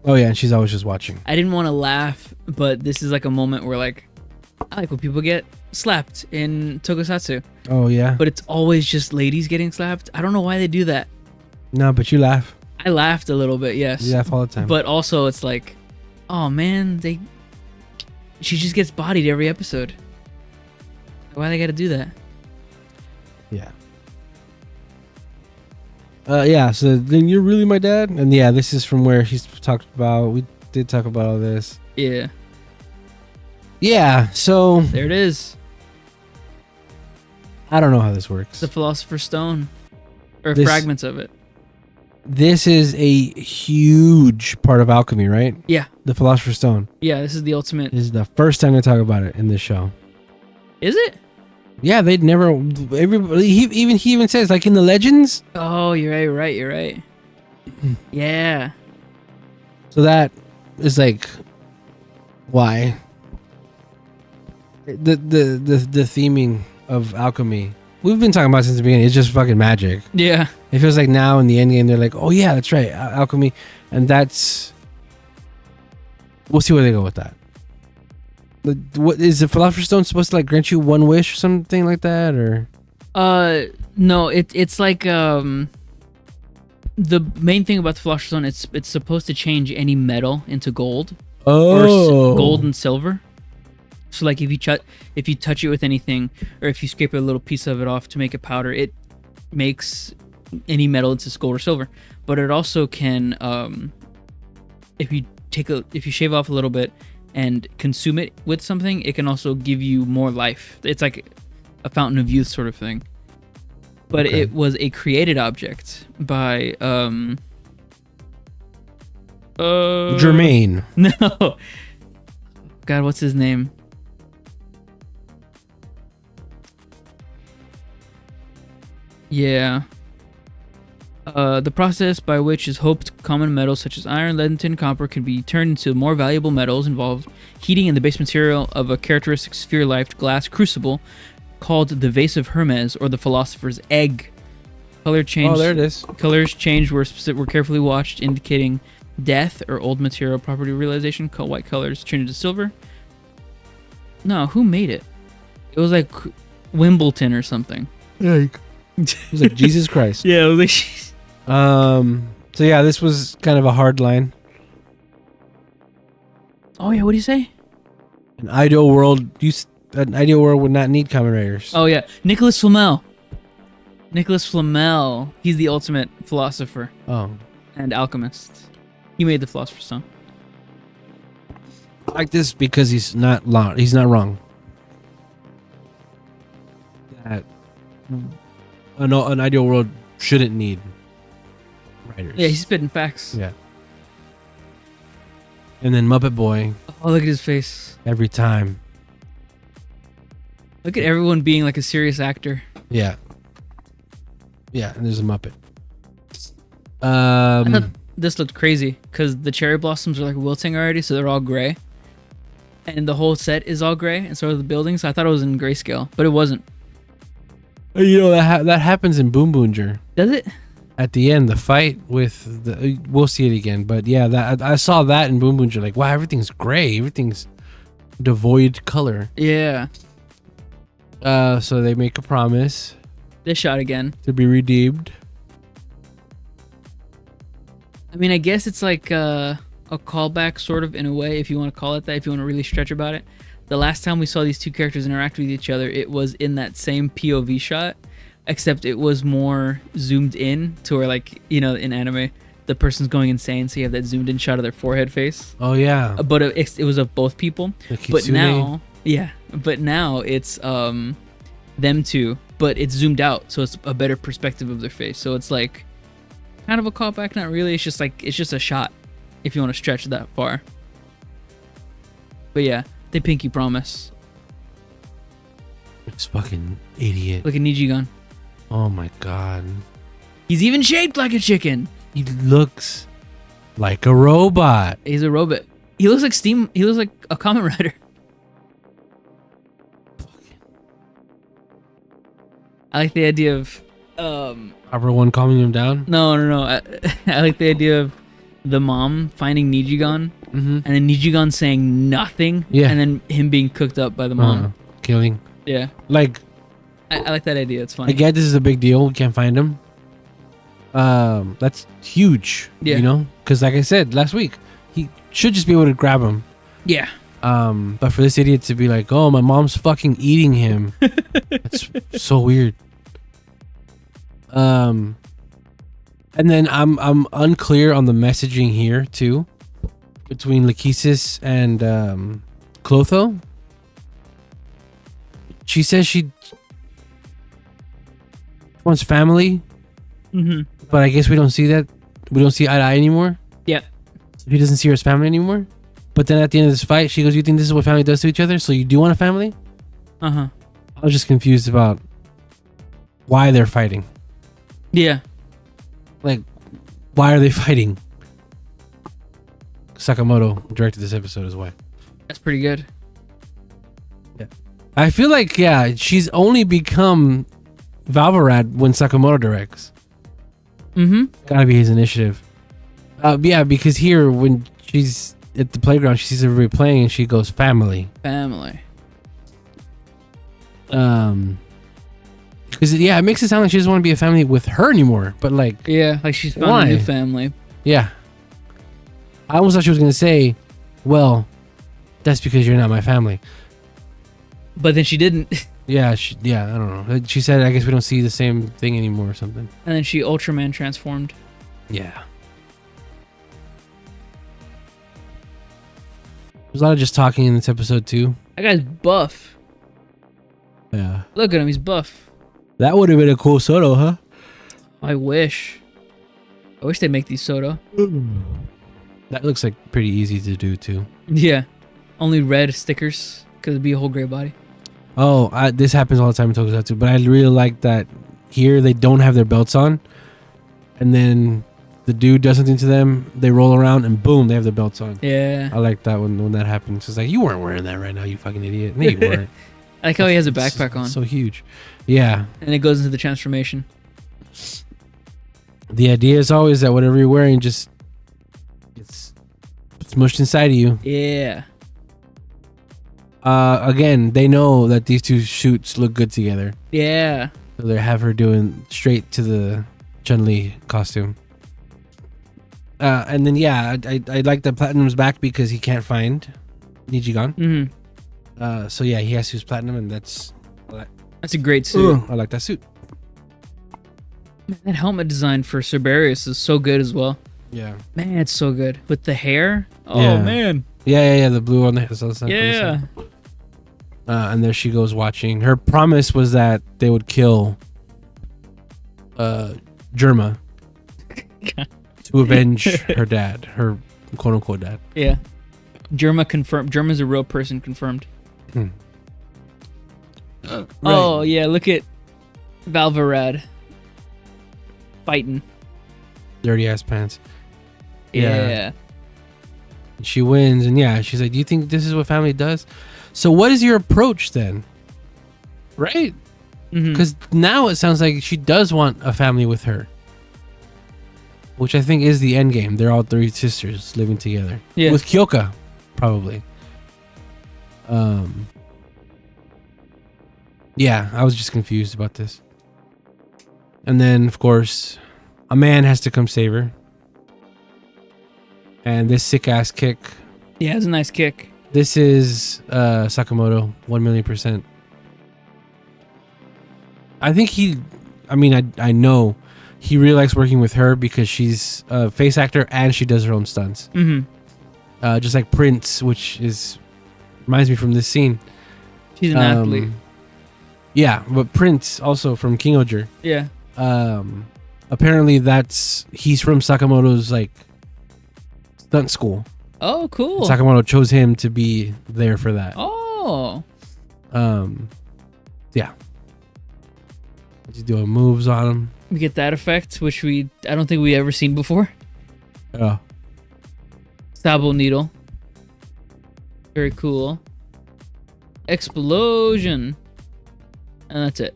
Oh yeah, and she's always just watching. I didn't want to laugh, but this is like a moment where like, I like when people get slapped in tokusatsu. Oh yeah. But it's always just ladies getting slapped. I don't know why they do that. No, but you laugh. I laughed a little bit, yes. You laugh all the time. But also it's like, oh man, she just gets bodied every episode. Why they gotta do that? Yeah. Yeah, so then you're really my dad? And yeah, this is from where he's talked about. We did talk about all this. Yeah. Yeah, so There it is. I don't know how this works. The Philosopher's Stone. Or This- fragments of it. This is a huge part of alchemy, right? Yeah. The Philosopher's Stone. Yeah, this is the ultimate. This is the first time they talk about it in this show. Is it? Yeah, they'd never. Everybody, he even says like in the legends. Oh, you're right. You're right. Yeah. So that is like why the theming of alchemy we've been talking about since the beginning. It's just fucking magic. Yeah. It feels like now in the end game they're like, oh yeah, that's right, alchemy, and that's. We'll see where they go with that. What is the Philosopher's Stone supposed to like grant you one wish or something like that, or? No, it's like the main thing about the Philosopher's Stone, it's supposed to change any metal into gold or gold and silver. So like if you touch it with anything, or if you scrape a little piece of it off to make a powder, it makes any metal into gold or silver. But it also can, if you shave off a little bit and consume it with something, it can also give you more life. It's like a fountain of youth sort of thing. But Okay. it was a created object by Germain. No. God, what's his name? Yeah. The process by which is hoped common metals such as iron, lead, and tin, copper can be turned into more valuable metals involved heating in the base material of a characteristic sphere-life glass crucible called the Vase of Hermes, or the Philosopher's Egg. Color change. Oh, there it is. Colors changed were carefully watched, indicating death or old material property realization. White colors turned into silver. No, who made it? It was like Wimbledon or something. It was like Jesus Christ. Yeah, it was like. So yeah, this was kind of a hard line. Oh yeah, what do you say? An ideal world an ideal world would not need Kamen Riders. Oh yeah, Nicholas Flamel. Nicholas Flamel. He's the ultimate philosopher Oh. and alchemist. He made the Philosopher's Stone. I like this because he's not wrong. That an ideal world shouldn't need writers. Yeah, he's spitting facts. Yeah. And then Muppet Boy, Oh, look at his face. every time. Look at everyone being like a serious actor. Yeah. Yeah, and there's a Muppet. I thought this looked crazy because the cherry blossoms are like wilting already, so they're all gray. And the whole set is all gray, and so are the buildings. I thought it was in grayscale, but it wasn't. You know, that happens in Boonboomger. Does it? At the end, the fight with the... We'll see it again, but yeah, that I saw that in Boonboomger. Like, wow, everything's gray. Everything's devoid color. Yeah. So they make a promise This shot again. to be redeemed. I mean, I guess it's like a callback, sort of, in a way, if you want to call it that, if you want to really stretch about it. The last time we saw these two characters interact with each other, it was in that same POV shot, except it was more zoomed in to where, like, you know, in anime, the person's going insane, so you have that zoomed in shot of their forehead face. Oh, yeah. But it was of both people. The But Kitsune. now it's them two, but it's zoomed out, so it's a better perspective of their face. So it's like kind of a callback, not really. It's just a shot, if you want to stretch that far. But yeah, they pinky promise. This fucking idiot. Look at Nijigan. Oh, my God. He's even shaped like a chicken. He looks like a robot. He's a robot. He looks like Steam. He looks like a Kamen Rider. I like the idea of Proper one calming him down. no. I like the idea of the mom finding Nijigan, Mm-hmm. and then Nijigan saying nothing, Yeah. and then him being cooked up by the mom. Killing. Yeah, Like, I like that idea. It's I funny. get this is a big deal. We can't find him. That's huge. Yeah. You know, because like I said last week, he should just be able to grab him. Yeah, But for this idiot to be like, "Oh, my mom's fucking eating him," that's so weird. And then I'm unclear on the messaging here too, between Lachesis and Clotho. She says she wants family, but I guess we don't see that. We don't see eye to eye anymore. yeah. He doesn't see her as family anymore. But then at the end of this fight, she goes, "You think this is what family does to each other? So you do want a family?" I was just confused about why they're fighting. Yeah. Like, why are they fighting? Sakamoto directed this episode as well. That's pretty good. I feel like, yeah, she's only become Valvarad when Sakamoto directs. Gotta be his initiative. Yeah, because here, when she's at the playground, she sees everybody playing and she goes, family. Family. Because, yeah, it makes it sound like she doesn't want to be a family with her anymore. But, like, Yeah, like she's found Why? a new family. yeah. I almost thought she was going to say, well, that's because you're not my family. But then she didn't. Yeah, I don't know. She said, I guess we don't see the same thing anymore or something. And then she Ultraman transformed. Yeah. There's a lot of just talking in this episode, too. That guy's buff. Yeah. Look at him, he's buff. That would have been a cool Soto, huh? I wish they'd make these soda. That looks like pretty easy to do, too. Yeah. Only red stickers, because it'd be a whole gray body. Oh, this happens all the time in Tokusatsu, but I really like that here they don't have their belts on. And then the dude does something to them, they roll around, and boom, they have their belts on. Yeah. I like that when that happens. It's like, you weren't wearing that right now, you fucking idiot. No, you weren't. I like how he has a backpack on. So huge. Yeah. And it goes into the transformation. The idea is always that whatever you're wearing just gets smushed inside of you. Yeah. Again, they know that these two shoots look good together. Yeah. So they have her doing straight to the Chun-Li costume. And then, yeah, I like that Platinum's back because he can't find Nijigan. So yeah, he has to use platinum, and that's That's a great suit. I like that suit. That helmet design for Cerberus is so good as well. Yeah. Man, it's so good with the hair. Oh Yeah. man. Yeah. The blue on the side. Yeah. And there she goes watching. Her promise was that they would kill Germa to avenge her dad, her quote unquote dad. Yeah. Germa confirmed. Germa's a real person confirmed. Right. Oh yeah, look at Valvarad fighting. Dirty ass pants. Yeah. She wins, and yeah, she's like, "Do you think this is what family does?" So, what is your approach then? Right? Because now it sounds like she does want a family with her, which I think is the end game. They're all three sisters living together. Yeah. With Kyoka, probably. Yeah, I was just confused about this. And then, of course, a man has to come save her. And this sick ass kick. Yeah, it's a nice kick. This is Sakamoto, 1,000,000%. I think I know he really likes working with her because she's a face actor and she does her own stunts. Just like Prince, which reminds me from this scene. She's an athlete. Yeah, but Prince also from Kingoger. Yeah. Apparently he's from Sakamoto's like stunt school. Oh, cool. Sakamoto chose him to be there for that. Oh. Yeah. He's doing moves on him. We get that effect, which I don't think we ever seen before. Oh. Sabo needle. Very cool. Explosion. And that's it.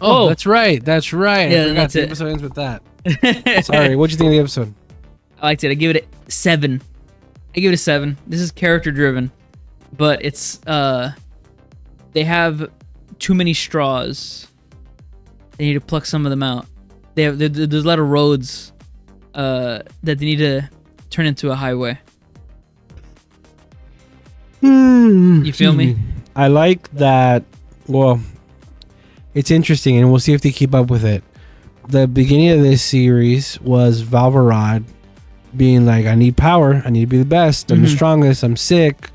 Oh, that's right. That's right. Yeah, I forgot that's the it. episode ends with that. Sorry. What'd you think of the episode? I liked it. I give it a 7. This is character driven, but it's they have too many straws. They need to pluck some of them out. There's a lot of roads that they need to turn into a highway. You feel me? I like that. Well, it's interesting, and we'll see if they keep up with it. The beginning of this series was Valvarad being like, I need power. I need to be the best. I'm the strongest. I'm sick.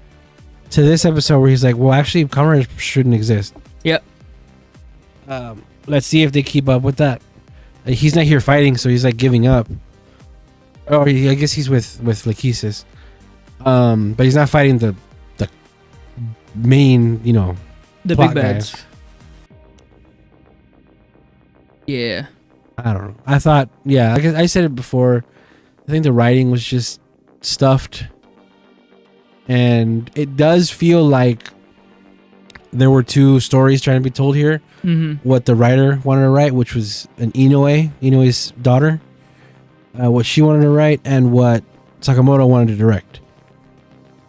To this episode where he's like, well, actually, Kamen Riders shouldn't exist. Yep. Let's see if they keep up with that. He's not here fighting, so he's like giving up. Oh, I guess he's with Lachesis. But he's not fighting the main, The plot big bads. guys. Yeah. I don't know. I thought, yeah, I guess I said it before. I think the writing was just stuffed. And it does feel like there were two stories trying to be told here. What the writer wanted to write, which was an Inoue's daughter. What she wanted to write and what Sakamoto wanted to direct.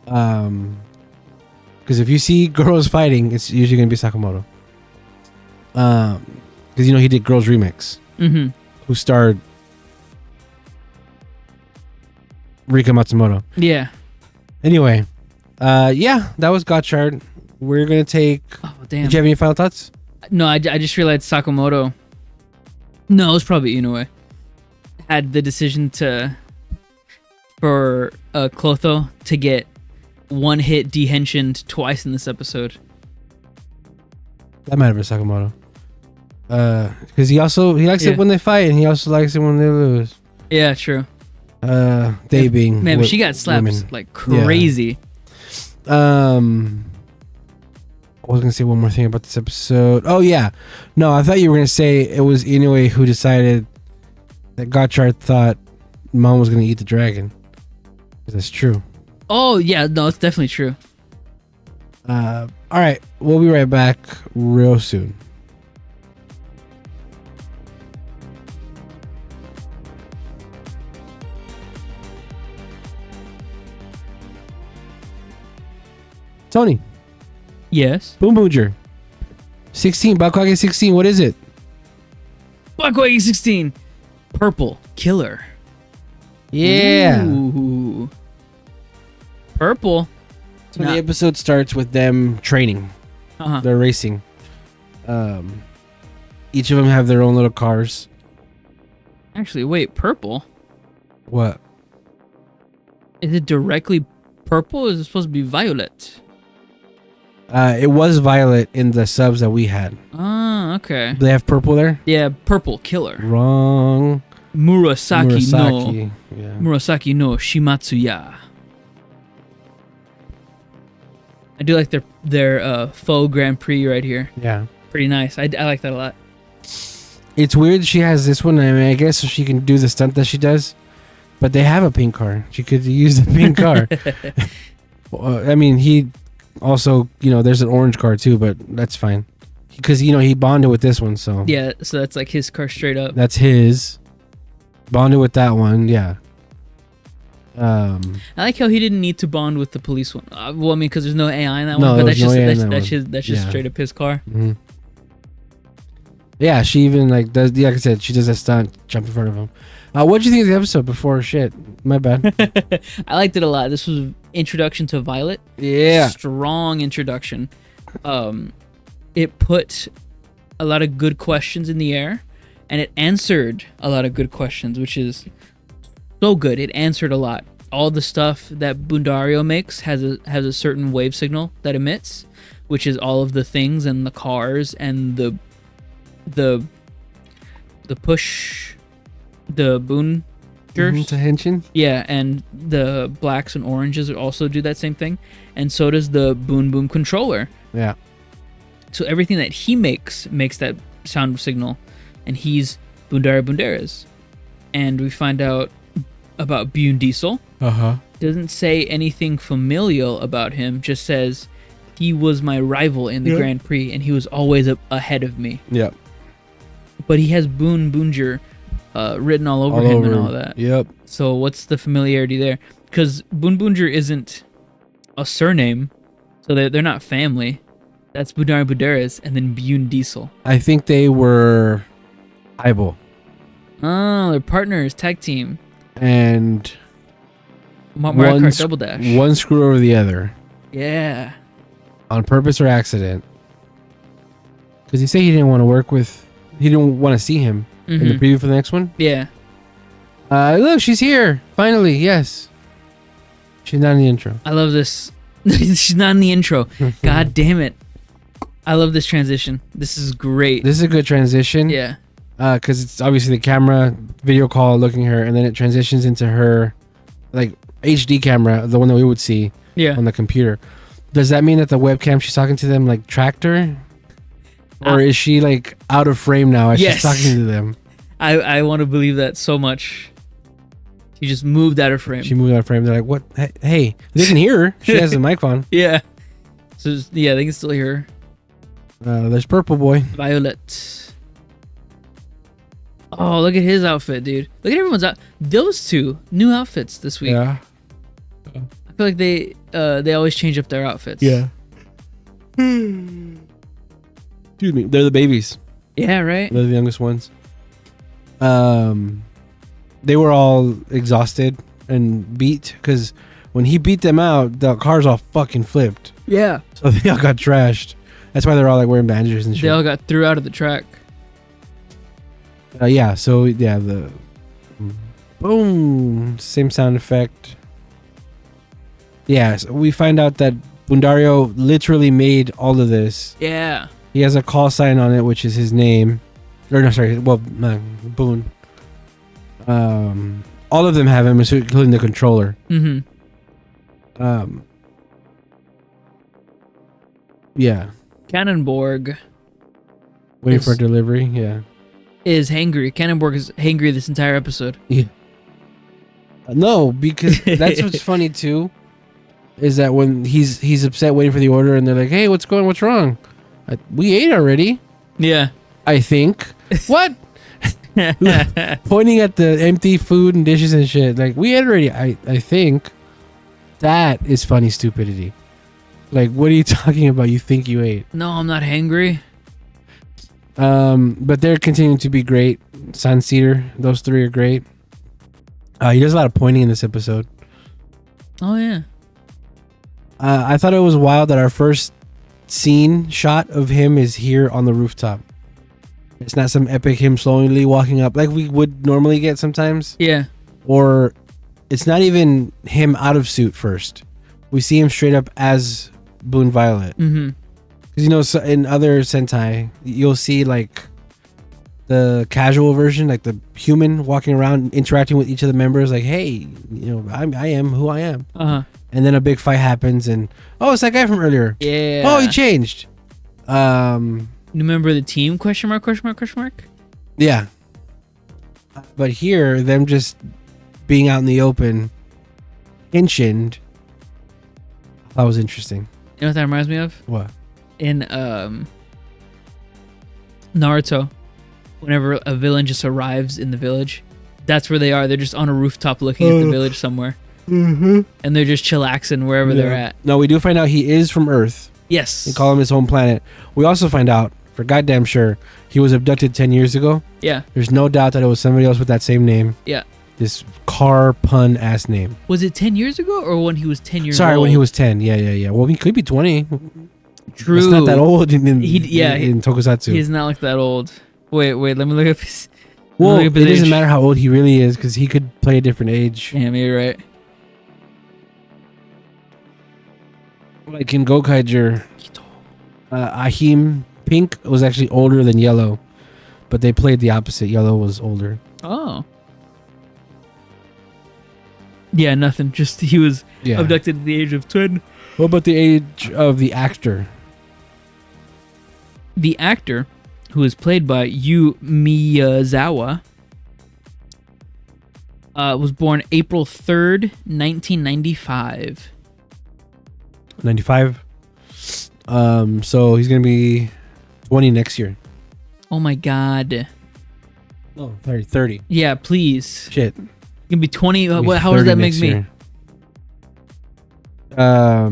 Because if you see girls fighting, it's usually going to be Sakamoto. Because, he did Girls Remix. Who starred Rika Matsumoto. Yeah. Anyway, yeah, that was Gotchard. We're going to take... Oh, damn. Did you have any final thoughts? No, I just realized Sakamoto. No, it was probably Inoue. Had the decision for Clotho to get one hit dehensioned twice in this episode. That might have been Sakamoto. Because he likes it when they fight, and he also likes it when they lose. Yeah, true. They being man, but she got slapped women. like crazy. Yeah. I was gonna say one more thing about this episode. Oh yeah, no, I thought you were gonna say it was Inoue who decided that Gotchard thought Mom was gonna eat the dragon. That's true. Oh yeah, no, it's definitely true. All right, we'll be right back real soon. Tony. Yes. Boonboomger. 16. Bakuage 16. What is it? Bakuage 16. Purple Killer. Yeah. Ooh. Purple. So the episode starts with them training. They're racing. Each of them have their own little cars. Actually, wait, purple? What? Is it directly purple or is it supposed to be violet? It was violet in the subs that we had. Oh, okay. They have purple there? Yeah, purple killer. Wrong. Murasaki no. Yeah. Murasaki no Shimatsuya. I do like their faux Grand Prix right here. Yeah. Pretty nice. I like that a lot. It's weird she has this one. I mean, I guess she can do the stunt that she does. But they have a pink car. She could use the pink car. I mean, he also, there's an orange car too, but that's fine. Because, he bonded with this one, so. Yeah, so that's like his car straight up. That's his. Bonded with that one, yeah. I like how he didn't need to bond with the police one. Well, I mean, because there's no AI in that No, one, but that's there's just Yeah. straight up his car. Mm-hmm. Yeah, she even does, like I said, she does that stunt, jump in front of him. What'd you think of the episode before? Shit, my bad. I liked it a lot. This was introduction to Violet. Yeah, strong introduction. It put a lot of good questions in the air, and it answered a lot of good questions, which is so good. It answered a lot. All the stuff that Bundario makes has a certain wave signal that emits, which is all of the things and the cars and the push, the Boongers. to Henshin. Yeah, and the blacks and oranges also do that same thing, and so does the Boom Boom controller. Yeah. So everything that he makes that sound signal, and he's Bundario Bunderas. And we find out about Bune Diesel. Doesn't say anything familial about him, just says he was my rival in the Grand Prix and he was always ahead of me. Yep. But he has Boonboomger written all over him and all that. Yep. So what's the familiarity there? Because Boonboomger isn't a surname, so they're not family. That's Bundario Bunderas and then Bune Diesel. I think they were Aibo. Oh, they're partners, tag team. And Mario Kart Double Dash. One screw over the other. Yeah. On purpose or accident. Because he said he didn't want to work with... He didn't want to see him in the preview for the next one. Yeah. Look, she's here. Finally, yes. She's not in the intro. I love this. She's not in the intro. God damn it. I love this transition. This is great. This is a good transition. Yeah. Because it's obviously the camera, video call, looking at her, and then it transitions into her, like, HD camera, the one that we would see on the computer. Does that mean that the webcam she's talking to them, like, tracked her? Or is she, like, out of frame now as she's talking to them? I want to believe that so much. She just moved out of frame. She moved out of frame. They're like, what? Hey, they can hear her. She has a mic on. Yeah. So, yeah, they can still hear her. There's Purple Boy. Violet. Oh, look at his outfit, dude. Look at everyone's out. Those two new outfits this week. Yeah. I feel like they always change up their outfits. Yeah. Excuse me. They're the babies. Yeah, right? They're the youngest ones. They were all exhausted and beat because when he beat them out, the cars all fucking flipped. Yeah. So they all got trashed. That's why they're all like wearing bandages and shit. They all got threw out of the track. Yeah, so yeah, the boom, same sound effect. Yeah, so we find out that Bundario literally made all of this. Yeah. He has a call sign on it, which is his name. Or no, sorry, well, Boone. All of them have him, including the controller. Yeah. Cannonborg. Waiting for delivery, yeah. Is hangry. Cannonborg is hangry this entire episode. Yeah. No, because that's what's funny too, is that when he's upset waiting for the order and they're like, hey, what's wrong? We ate already. Yeah. I think. What? Pointing at the empty food and dishes and shit. Like, we ate already. I think. That is funny stupidity. Like, what are you talking about? You think you ate? No, I'm not hangry. But they're continuing to be great. Sun Cedar, those three are great. He does a lot of pointing in this episode. Oh yeah. I thought it was wild that our first scene shot of him is here on the rooftop. It's not some epic him slowly walking up like we would normally get sometimes. Yeah. Or it's not even him out of suit first. We see him straight up as Boon Violet. Mm-hmm. Because, you know, so in other Sentai, you'll see like the casual version, like the human walking around interacting with each of the members like, hey, you know, I am who I am. Uh-huh. And then a big fight happens and, oh, it's that guy from earlier. Yeah. Oh, he changed. You remember the team? Question mark, question mark, question mark? Yeah. But here, them just being out in the open, henshined, that was interesting. You know what that reminds me of? What? In Naruto, whenever a villain just arrives in the village, that's where they are. They're just on a rooftop looking at the village somewhere. Mm-hmm. And they're just chillaxing wherever they're at. No, we do find out he is from Earth. Yes. They call him his home planet. We also find out, for goddamn sure, he was abducted 10 years ago. Yeah. There's no doubt that it was somebody else with that same name. Yeah. This car pun ass name. Was it 10 years ago or when he was 10 years old? Sorry, when he was 10. Yeah. Well, he could be 20. True. It's not that old in Tokusatsu. He's not like that old. Wait, let me look up his... Well, it doesn't matter how old he really is because he could play a different age. Yeah, maybe you're right. Like in Gotchard, Ahim Pink was actually older than Yellow, but they played the opposite. Yellow was older. Oh. Yeah, nothing. Just he was abducted at the age of 10. What about the age of the actor? The actor, who is played by Yu Miyazawa, was born April 3rd, 1995. 95. So he's gonna be 20 next year. Oh my god. Oh, 30. Yeah, please. Shit. You're gonna be 20. How does that make me? Year. I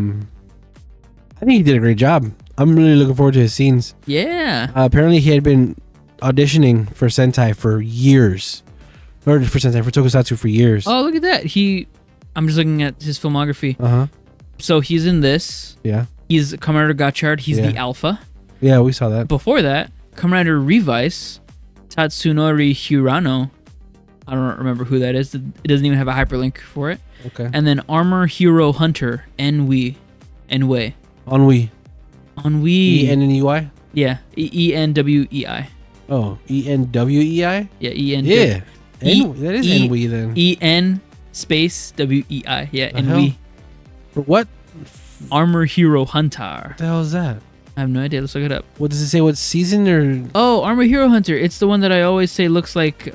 think he did a great job. I'm really looking forward to his scenes. Yeah. Apparently he had been auditioning for Sentai for years. Or for Tokusatsu for years. Oh, look at that. I'm just looking at his filmography. Uh-huh. So he's in this. Yeah. He's Kamen Rider Gotchard. He's the Alpha. Yeah, we saw that. Before that, Kamen Rider Revice, Tatsunori Hirano. I don't remember who that is. It doesn't even have a hyperlink for it. Okay. And then Armor Hero Hunter, Enwei. Ennui. E-N-N-U-I? Yeah. E-N-W-E-I. Oh, E-N-W-E-I? Yeah, E-N. Yeah. That is Ennui then. E-N space W-E-I. Yeah, Enwei. For what? Armor Hero Hunter. What the hell is that? I have no idea. Let's look it up. What does it say? What season or? Oh, Armor Hero Hunter. It's the one that I always say looks like.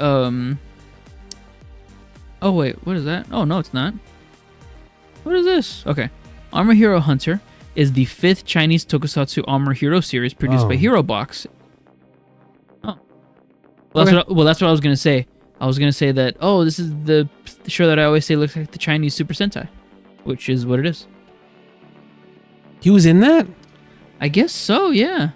Oh wait, what is that? Oh no, it's not. What is this? Okay, Armor Hero Hunter is the 5th Chinese Tokusatsu Armor Hero series produced by Hero Box. Oh, well, that's what I was gonna say. I was gonna say that. Oh, this is the show that I always say looks like the Chinese Super Sentai, which is what it is. He was in that? I guess so, yeah.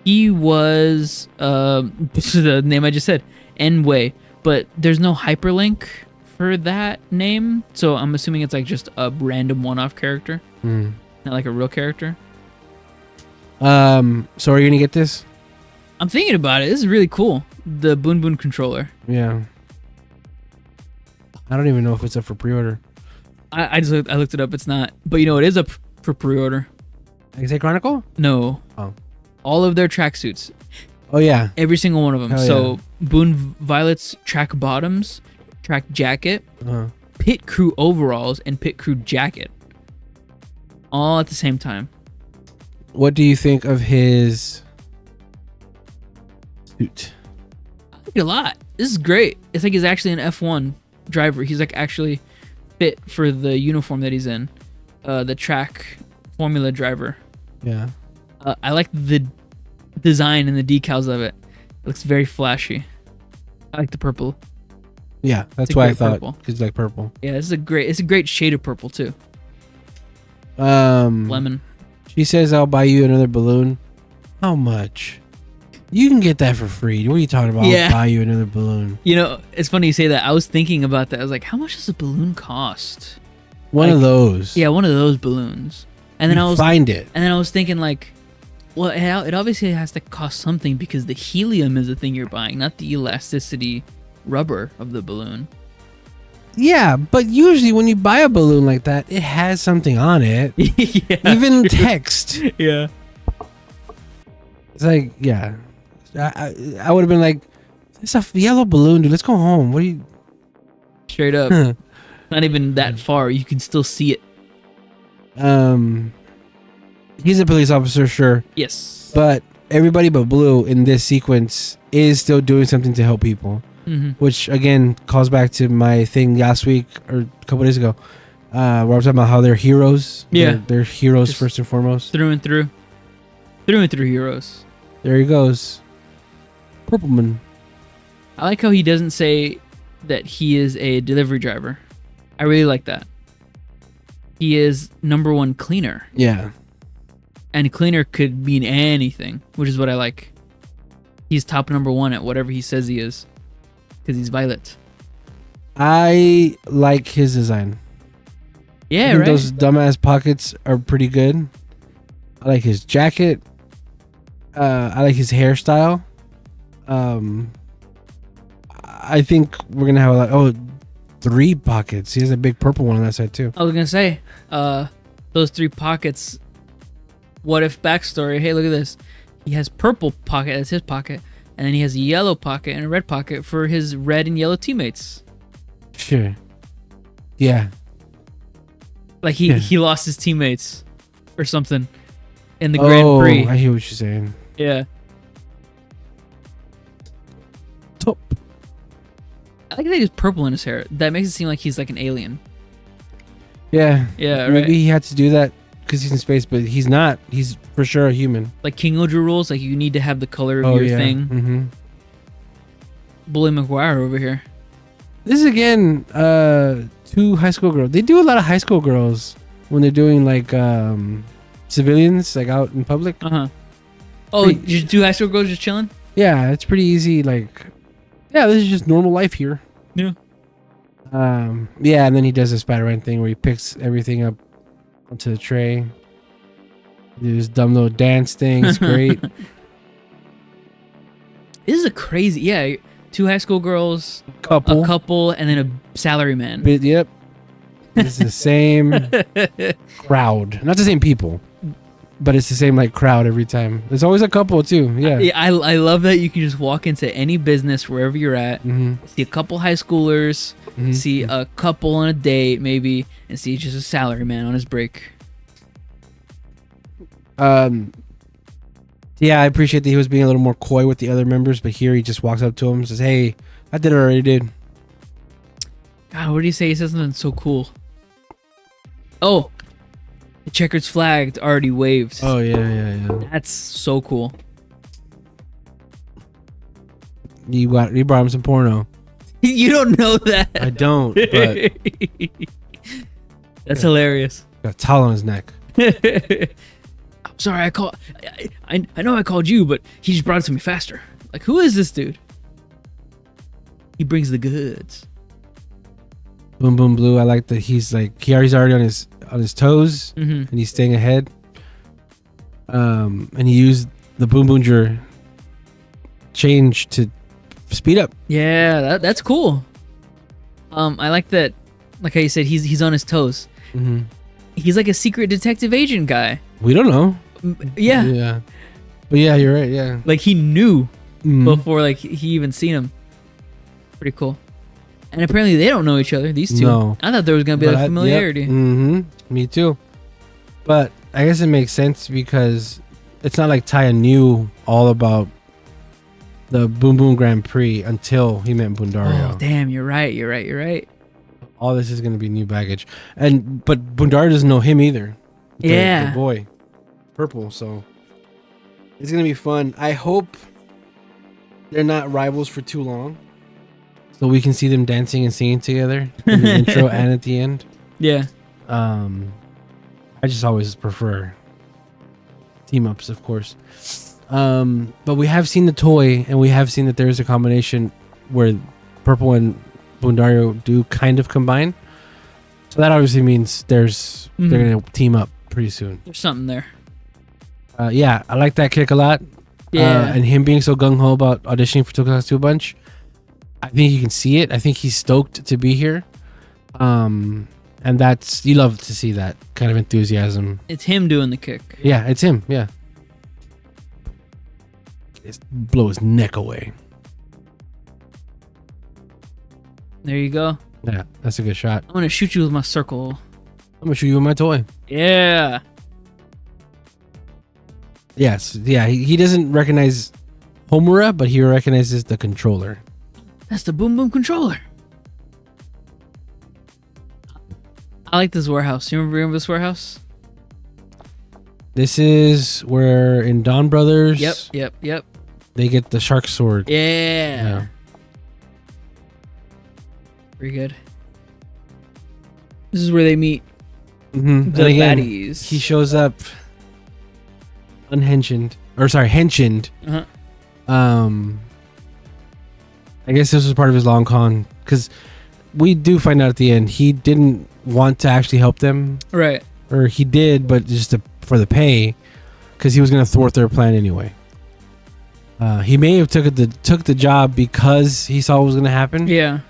He was, this is the name I just said, Enwei, but there's no hyperlink for that name, so I'm assuming it's like just a random one-off character, not like a real character. So are you gonna get this? I'm thinking about it. This is really cool. The Boon Boon controller. Yeah. I don't even know if it's up for pre-order. I looked it up. It's not, but you know it is up for pre-order. X-A Chronicle? No. Oh. All of their tracksuits. Oh yeah. Every single one of them. Hell so yeah. Boon Violet's track bottoms, track jacket, pit crew overalls, and pit crew jacket. All at the same time. What do you think of his suit? I like it a lot. This is great. It's like he's actually an F1 driver. He's like actually fit for the uniform that he's in. The track formula driver. Yeah. I like the design and the decals of it. It looks very flashy. I like the purple. Yeah, that's why I thought purple. It's like purple. Yeah, it's a great shade of purple too. Lemon. She says I'll buy you another balloon. How much? You can get that for free. What are you talking about? Yeah. I'll buy you another balloon. You know, it's funny you say that. I was thinking about that. I was like, how much does a balloon cost? One of those. Yeah, one of those balloons. And then you find it. And then I was thinking like, well, it obviously has to cost something because the helium is the thing you're buying, not the elasticity rubber of the balloon. Yeah, but usually when you buy a balloon like that, it has something on it. Yeah, even text. Yeah. It's like, yeah. I would have been like, it's a yellow balloon, dude. Let's go home. What are you? Straight up. Not even that far. You can still see it. He's a police officer, sure. Yes. But everybody but Blue in this sequence is still doing something to help people. Which, again, calls back to my thing last week or a couple days ago. Where I was talking about how they're heroes. Yeah. They're heroes Just first and foremost. Through and through. Through and through heroes. There he goes. Purpleman. I like how he doesn't say that he is a delivery driver. I really like that. He is number one cleaner. Yeah. And cleaner could mean anything, which is what I like. He's top number one at whatever he says he is. Because he's Violet. I like his design. Yeah, I think right? those dumbass pockets are pretty good. I like his jacket. I like his hairstyle. I think we're gonna have like 3 pockets. He has a big purple one on that side too. I was gonna say, those 3 pockets. What if backstory? Hey, look at this. He has purple pocket. That's his pocket, and then he has a yellow pocket and a red pocket for his red and yellow teammates. Sure. Yeah. Like he lost his teammates or something in the Grand Prix. I hear what you're saying. Yeah. Top. I like that he's purple in his hair. That makes it seem like he's like an alien. Yeah. Yeah, right. Maybe he had to do that because he's in space, but he's not. He's for sure a human. Like King Oja rules, like you need to have the color of your thing. Mm-hmm. Bully McGuire over here. This is again 2 high school girls. They do a lot of high school girls when they're doing like civilians, like out in public. Oh, just 2 high school girls just chilling? Yeah, it's pretty easy. Like, yeah, this is just normal life here. Yeah. Yeah, and then he does the Spider-Man thing where he picks everything up onto the tray. Do this dumb little dance thing. It's great. This is a crazy, 2 high school girls, a couple, and then a salaryman. Yep. It's the same crowd. Not the same people, but it's the same like crowd every time. There's always a couple too. Yeah. I love that you can just walk into any business wherever you're at, see a couple high schoolers, see a couple on a date maybe, and see just a salaryman on his break. Yeah, I appreciate that he was being a little more coy with the other members, but here he just walks up to him and says, "Hey, I did it already, dude." God, what did he say? He said something so cool. Oh, the checkered flag already waved. Oh, yeah. That's so cool. You brought him some porno. You don't know that. I don't, but that's hilarious. got a towel on his neck. I'm sorry, I know I called you, but he just brought it to me faster. Like, who is this dude? He brings the goods. Boom Boom Blue. I like that he's already on his toes, and he's staying ahead. And he used the Boonboomger change to speed up. Yeah, that's cool. I like that. Like how you said, he's on his toes. He's like a secret detective agent guy. We don't know. Yeah. But yeah, you're right. Yeah. Like he knew before like he even seen him. Pretty cool. And apparently they don't know each other, these two. No. I thought there was going to be like familiarity. Me too. But I guess it makes sense because it's not like Taya knew all about the Boom Boom Grand Prix until he met Bundario. Oh, damn, you're right. All this is going to be new baggage. But Bundario doesn't know him either. The boy. Purple, so it's going to be fun. I hope they're not rivals for too long. So we can see them dancing and singing together in the intro and at the end. Yeah. I just always prefer team ups, of course. But we have seen the toy, and we have seen that there is a combination where Purple and Bundario do kind of combine. So that obviously means they're gonna team up pretty soon. There's something there. Yeah, I like that kick a lot. Yeah. And him being so gung-ho about auditioning for TokyoX 2 a bunch. I think you can see it. I think he's stoked to be here. And that's, you love to see that kind of enthusiasm. It's him doing the kick. Yeah, it's him. Yeah. Blow his neck away. There you go. Yeah, that's a good shot. I'm gonna shoot you with my circle. I'm gonna shoot you with my toy. Yeah. Yes. Yeah, he doesn't recognize Homura, but he recognizes the controller. That's the Boom Boom controller. I like this warehouse. You remember this warehouse? This is where in Dawn Brothers. Yep. They get the shark sword. Yeah. Pretty good. This is where they meet Mm-hmm. the baddies. He shows up henchioned. Uh-huh. I guess this was part of his long con, because we do find out at the end he didn't want to actually help them. Right. Or he did, but just for the pay, because he was going to thwart their plan anyway. He may have took the job because he saw what was going to happen. Yeah.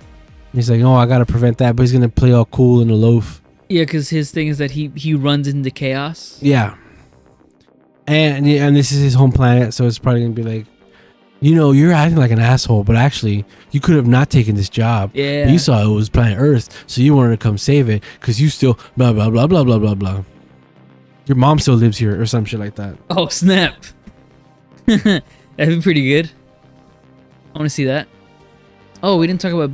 He's like, oh, I got to prevent that, but he's going to play all cool and aloof. Yeah, because his thing is that he runs into chaos. Yeah. And this is his home planet, so it's probably going to be like, you're acting like an asshole, but actually, you could have not taken this job. Yeah. But you saw it was planet Earth, so you wanted to come save it, because you still blah, blah, blah, blah, blah, blah, blah. Your mom still lives here, or some shit like that. Oh, snap. That'd be pretty good. I want to see that. Oh, we didn't talk about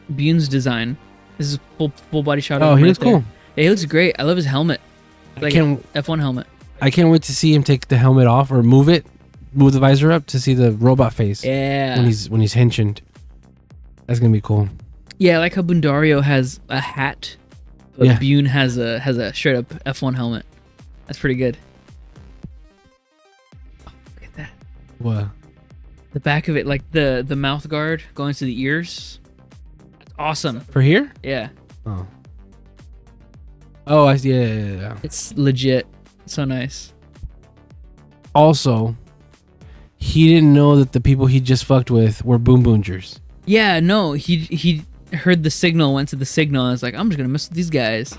Bune's design. This is full body shot. Oh, he looks cool. Yeah, he looks great. I love his helmet. Like an F1 helmet. I can't wait to see him take the helmet off or move the visor up to see the robot face. Yeah. When he's henchioned. That's gonna be cool. Yeah, I like how Bundario has a hat, but Bune has a straight up F1 helmet. That's pretty good. Oh, look at that. What? The back of it, like the mouth guard going to the ears. That's awesome. For here? Yeah. Oh. Oh, I see. Yeah. It's legit. So nice. Also, he didn't know that the people he just fucked with were Boonboomgers. Yeah, no, he heard the signal, went to the signal, and was like, I'm just gonna mess with these guys.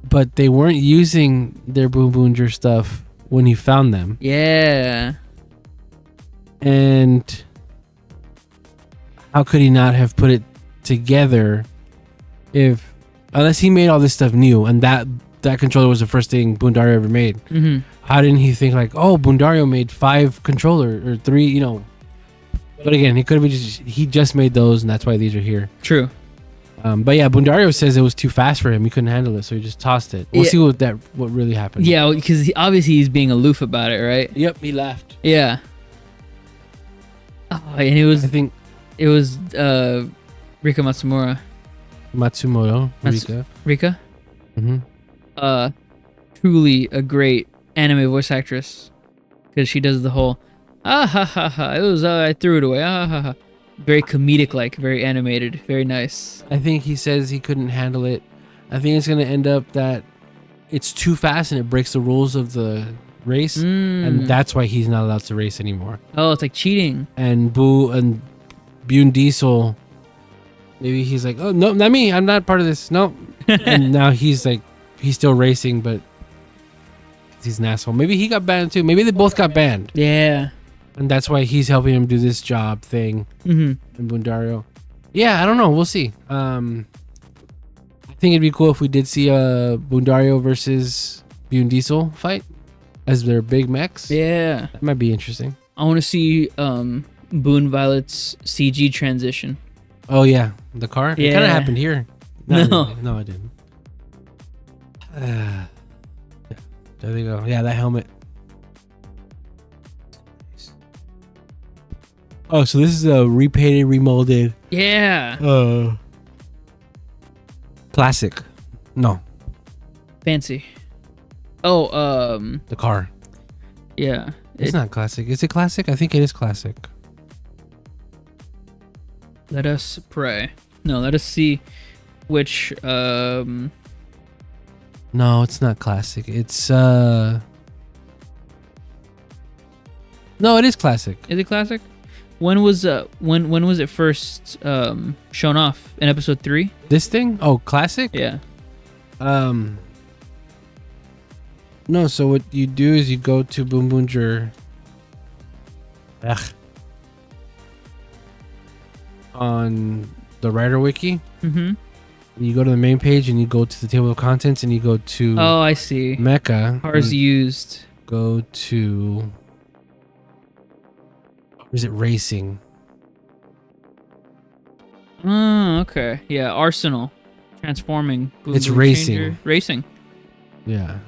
But they weren't using their Boonboomger stuff when he found them. Yeah. And how could he not have put it together unless he made all this stuff new, and that controller was the first thing Bundario ever made. Mm-hmm. How didn't he think like, oh, Bundario made 5 controller or 3, But again, he could have he just made those, and that's why these are here. True. But yeah, Bundario says it was too fast for him. He couldn't handle it, so he just tossed it. We'll see what really happened. Yeah, because obviously he's being aloof about it, right? Yep, he laughed. Yeah. Oh, and it was Rika Matsumura. Matsumoto. Rika? Mm-hmm. Truly a great anime voice actress, because she does the whole ah ha ha ha. It was I threw it away. Ah ha ha. Very comedic, like very animated, very nice. I think he says he couldn't handle it. I think it's gonna end up that it's too fast and it breaks the rules of the race, and that's why he's not allowed to race anymore. Oh, it's like cheating. And Bune Diesel, maybe he's like, oh no, not me. I'm not part of this. No. And now he's like, he's still racing, but he's an asshole. Maybe he got banned too. Maybe they both got banned. Yeah. And that's why he's helping him do this job thing. Mm-hmm. And Bundario. Yeah, I don't know. We'll see. I think it'd be cool if we did see a Bundario versus Bune Diesel fight as their big mechs. Yeah. That might be interesting. I want to see Boone Violet's CG transition. Oh, yeah. The car? Yeah. It kind of happened here. No. Really. No, it didn't. There they go. Yeah, that helmet. Oh, so this is a repainted, remolded. Yeah. Classic. No. Fancy. Oh, The car. yeah. It's not classic. Is it classic? I think it is classic. Let us pray. No, let us see which No, it's not classic. It's No, it is classic. Is it classic? When was it first shown off? In episode 3? This thing? Oh, classic? Yeah. No, so what you do is you go to Boonboomger. On the writer wiki. Mm-hmm. You go to the main page and you go to the table of contents and you go to Oh, I see. Mecha. Cars used. Go to, or is it racing? Oh, okay. Yeah, Arsenal. Transforming. Boom, It's boom racing. changer. Racing. Yeah.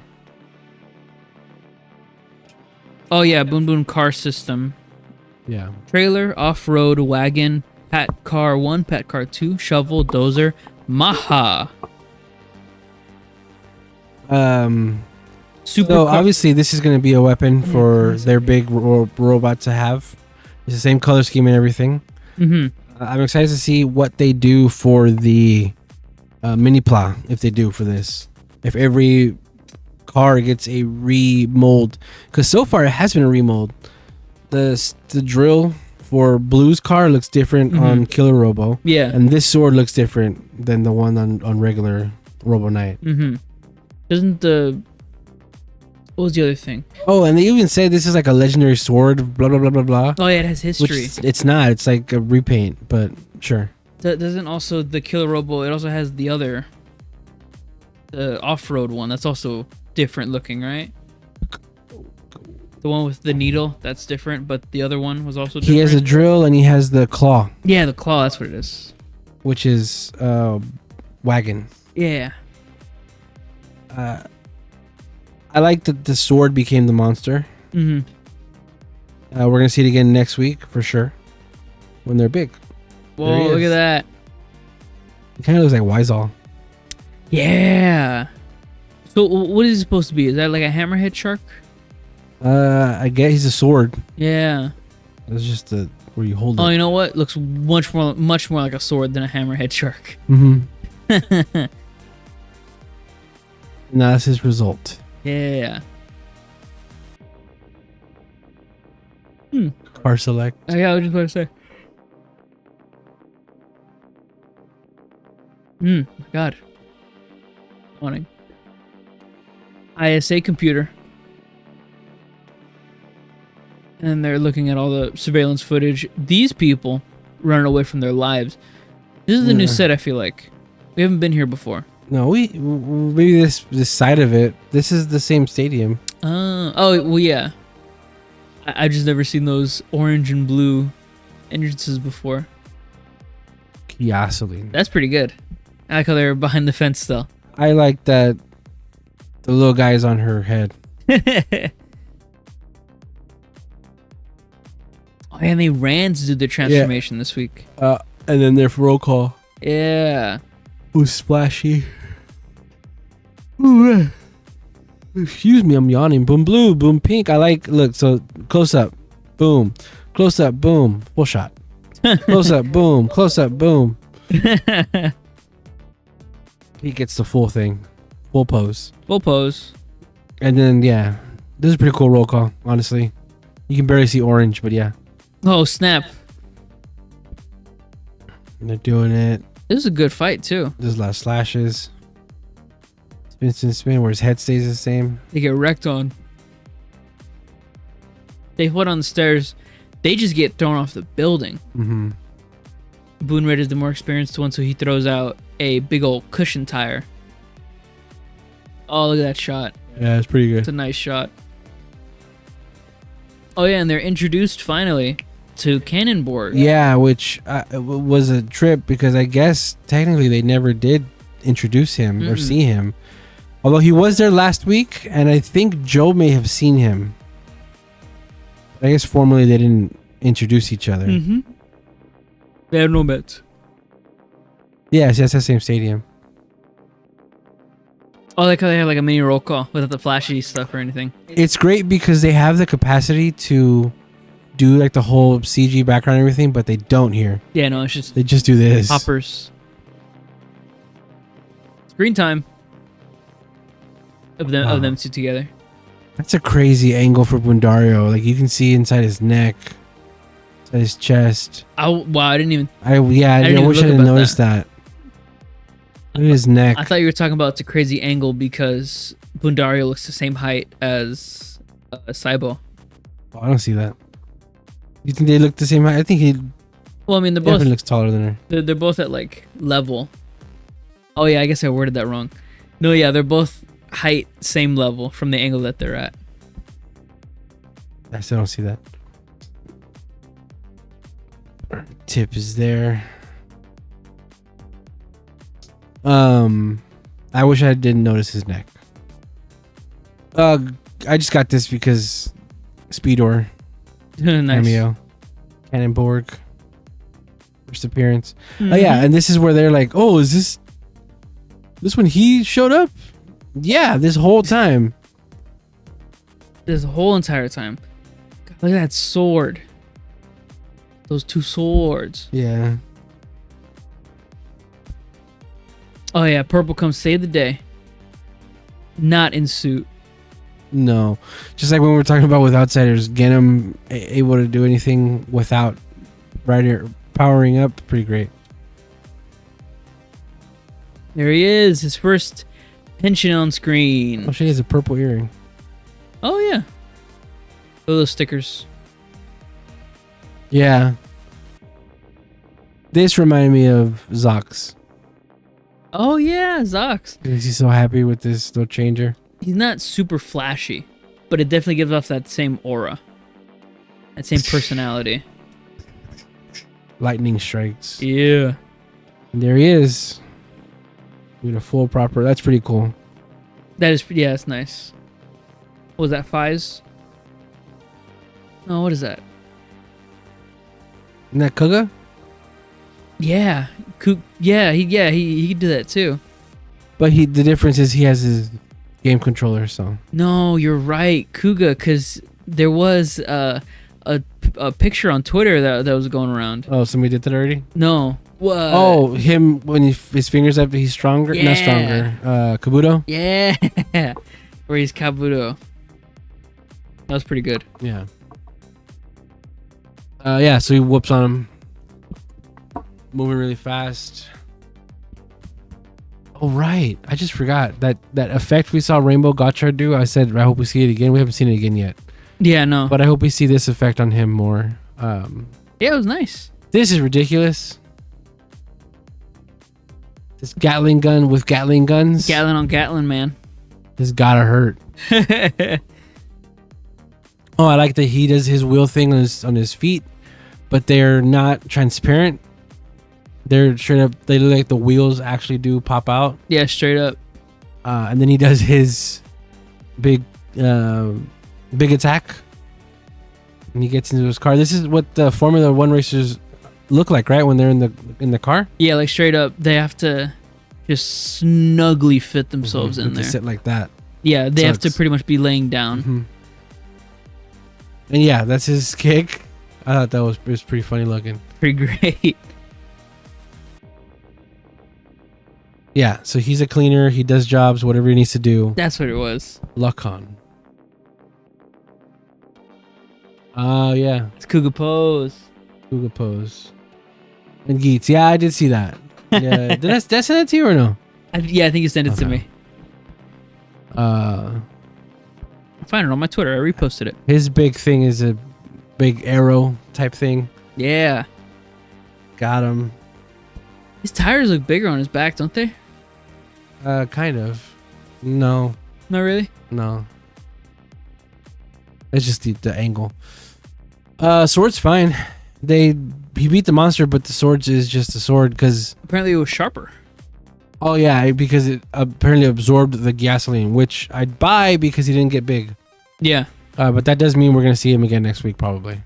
Oh, yeah. Boom Boom car system. Yeah. Trailer, off-road, wagon, Pat Car 1, Pat Car 2, shovel, dozer, Maha. Super So car- obviously this is going to be a weapon for their big robot to have. It's the same color scheme and everything. Mm-hmm. I'm excited to see what they do for the mini pla, if they do for this. If every car gets a remold, because so far it has been a remold. The drill for Blue's car looks different on Killer Robo. Yeah. And this sword looks different than the one on regular Robo Knight. Mm-hmm. Doesn't the... What was the other thing? Oh, and they even say this is like a legendary sword, blah, blah, blah, blah, blah. Oh, yeah, it has history. Which it's not. It's like a repaint, but sure. Doesn't also the Killer Robo, it also has the other... The off-road one. That's also different looking, right? The one with the needle, that's different, but the other one was also different. He has a drill and he has the claw, Yeah, the claw, that's what it is. which is wagon. Yeah. I like that the sword became the monster. Mm-hmm. We're going to see it again next week for sure when they're big. There he Whoa, look is. at that. It kind of looks like Weisel. Yeah. So what is it supposed to be? Is that like a hammerhead shark? I get he's a sword. Yeah. It's just where you hold it. Oh, you know what? Looks much more like a sword than a hammerhead shark. Mm-hmm. And that's his result. Yeah. Car select. Oh, yeah, I was just going to say. My God. Morning. ISA computer. And they're looking at all the surveillance footage. These people running away from their lives. This is the new Yeah. set, I feel like. We haven't been here before. No, maybe this side of it. This is the same stadium. Oh, well, yeah. I've just never seen those orange and blue entrances before. Gasoline. That's pretty good. I like how they're behind the fence still. I like that the little guy's on her head. Oh, and they ran to do the transformation this week. And then their roll call Yeah. was splashy. Ooh, excuse me, I'm yawning. Boom blue, boom pink. I like, look, so close up, boom. Close up, boom. Full shot. Close up, boom. Close up, boom. He gets the full thing. Full pose. Full pose. And then, yeah. This is a pretty cool roll call, honestly. You can barely see orange, but yeah. Oh, snap. And they're doing it. This is a good fight, too. There's a lot of slashes. Spin, spin, spin, where his head stays the same. They get wrecked on. They put on the stairs. They just get thrown off the building. Mm-hmm. Boonred is the more experienced one, so he throws out a big old cushion tire. Oh, look at that shot. Yeah, it's pretty It's good. a nice shot. Oh, yeah, and they're introduced, finally, to Cannonboard. Yeah, which was a trip because I guess technically they never did introduce him or see him. Although he was there last week, and I think Joe may have seen him. I guess formally they didn't introduce each other. Mm-hmm. They have no bets. Yes, that's the same stadium. Oh, like how they have like a mini roll call without the flashy stuff or anything. It's great because they have the capacity to do like the whole CG background and everything, but they don't here. Yeah, no, it's just They just do this. hoppers. Screen time. of them two together. That's a crazy angle for Bundario. Like you can see inside his neck, inside his chest. Wow, I didn't even. I wish I didn't notice that. Look at his neck. I thought you were talking about it's a crazy angle because Bundario looks the same height as Saibo. Oh, I don't see that. You think they look the same height? I think he. Well, I mean, they're both. Looks taller than her. They're both at like level. Oh yeah, I guess I worded that wrong. No, yeah, they're both height same level from the angle that they're at. I still don't see that. Tip is there. I wish I didn't notice his neck. I just got this because Speedor Nice. cameo, Cannonborg first appearance. Oh yeah, and this is where they're like, "Oh, is this when he showed up?" Yeah, this whole time. This whole entire time. God, look at that sword. Those two swords. Yeah. Oh yeah, Purple comes save the day. Not in suit. No, just like when we were talking about with Outsiders, get him able to do anything without Rider powering up. Pretty great. There he is, his first pension on screen. Oh, she has a purple earring. Oh yeah. Oh, those stickers. Yeah. This reminded me of Zox. Oh yeah, Zox. Is he so happy with this little changer? He's not super flashy, but it definitely gives off that same aura. That same personality. Lightning strikes. Yeah. And there he is. With a full proper. That's pretty cool. That is, yeah, that's nice. What was that, Fies? No, what is that? Isn't that Kuga? Yeah. He could do that too. But the difference is he has his game controller, so. No, you're right, Kuga, because there was a picture on Twitter that was going around. Oh, somebody did that already? No. What? Oh, him when his fingers up, he's stronger. Yeah. Not stronger. Kabuto. Yeah. Where he's Kabuto. That was pretty good. Yeah. Yeah. So he whoops on him, moving really fast. Oh right, I just forgot that effect we saw Rainbow Gotchard do. I said I hope we see it again. We haven't seen it again yet. Yeah, no. But I hope we see this effect on him more. Yeah, it was nice. This is ridiculous. This Gatling gun with Gatling guns. Gatlin on Gatlin, man. This gotta hurt. Oh, I like that he does his wheel thing on his feet, but they're not transparent. They're straight up. They look like the wheels actually do pop out. Yeah, straight up. And then he does his big attack, and he gets into his car. This is what the Formula One racers look like, right? When they're in the car. Yeah, like straight up. They have to just snugly fit themselves in there. To sit like that. Yeah, they have to pretty much be laying down. Mm-hmm. And yeah, that's his kick. I thought it was pretty funny looking. Pretty great. Yeah, so he's a cleaner. He does jobs, whatever he needs to do. That's what it was. Lucon. Oh, yeah. It's Kuga pose. Kuga pose. And Geets. Yeah, I did see that. Yeah. Did I send it to you or no? I think you sent it to me. I find it on my Twitter. I reposted it. His big thing is a big arrow type thing. Yeah. Got him. His tires look bigger on his back, don't they? Kind of. No. Not really? No. It's just the angle. Sword's fine. He beat the monster, but the sword is just a sword because apparently it was sharper. Oh yeah, because it apparently absorbed the gasoline, which I'd buy because he didn't get big. Yeah. But that does mean we're gonna see him again next week probably.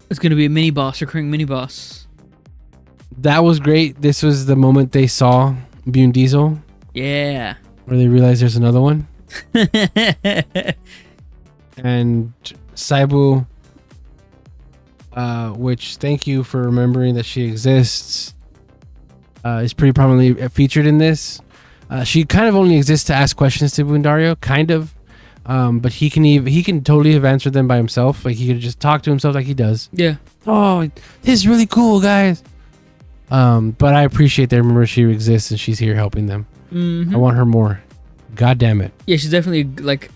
It's gonna be a mini boss, recurring mini boss. That was great. This was the moment they saw Bune Diesel. Yeah. Where they realized there's another one. And Saibu, which thank you for remembering that she exists, is pretty prominently featured in this. She kind of only exists to ask questions to Bundario, kind of. But he can totally have answered them by himself. Like he could just talk to himself like he does. Yeah. Oh, this is really cool, guys. But I appreciate that. Remember, she exists and she's here helping them. Mm-hmm. I want her more. God damn it. Yeah, she's definitely like.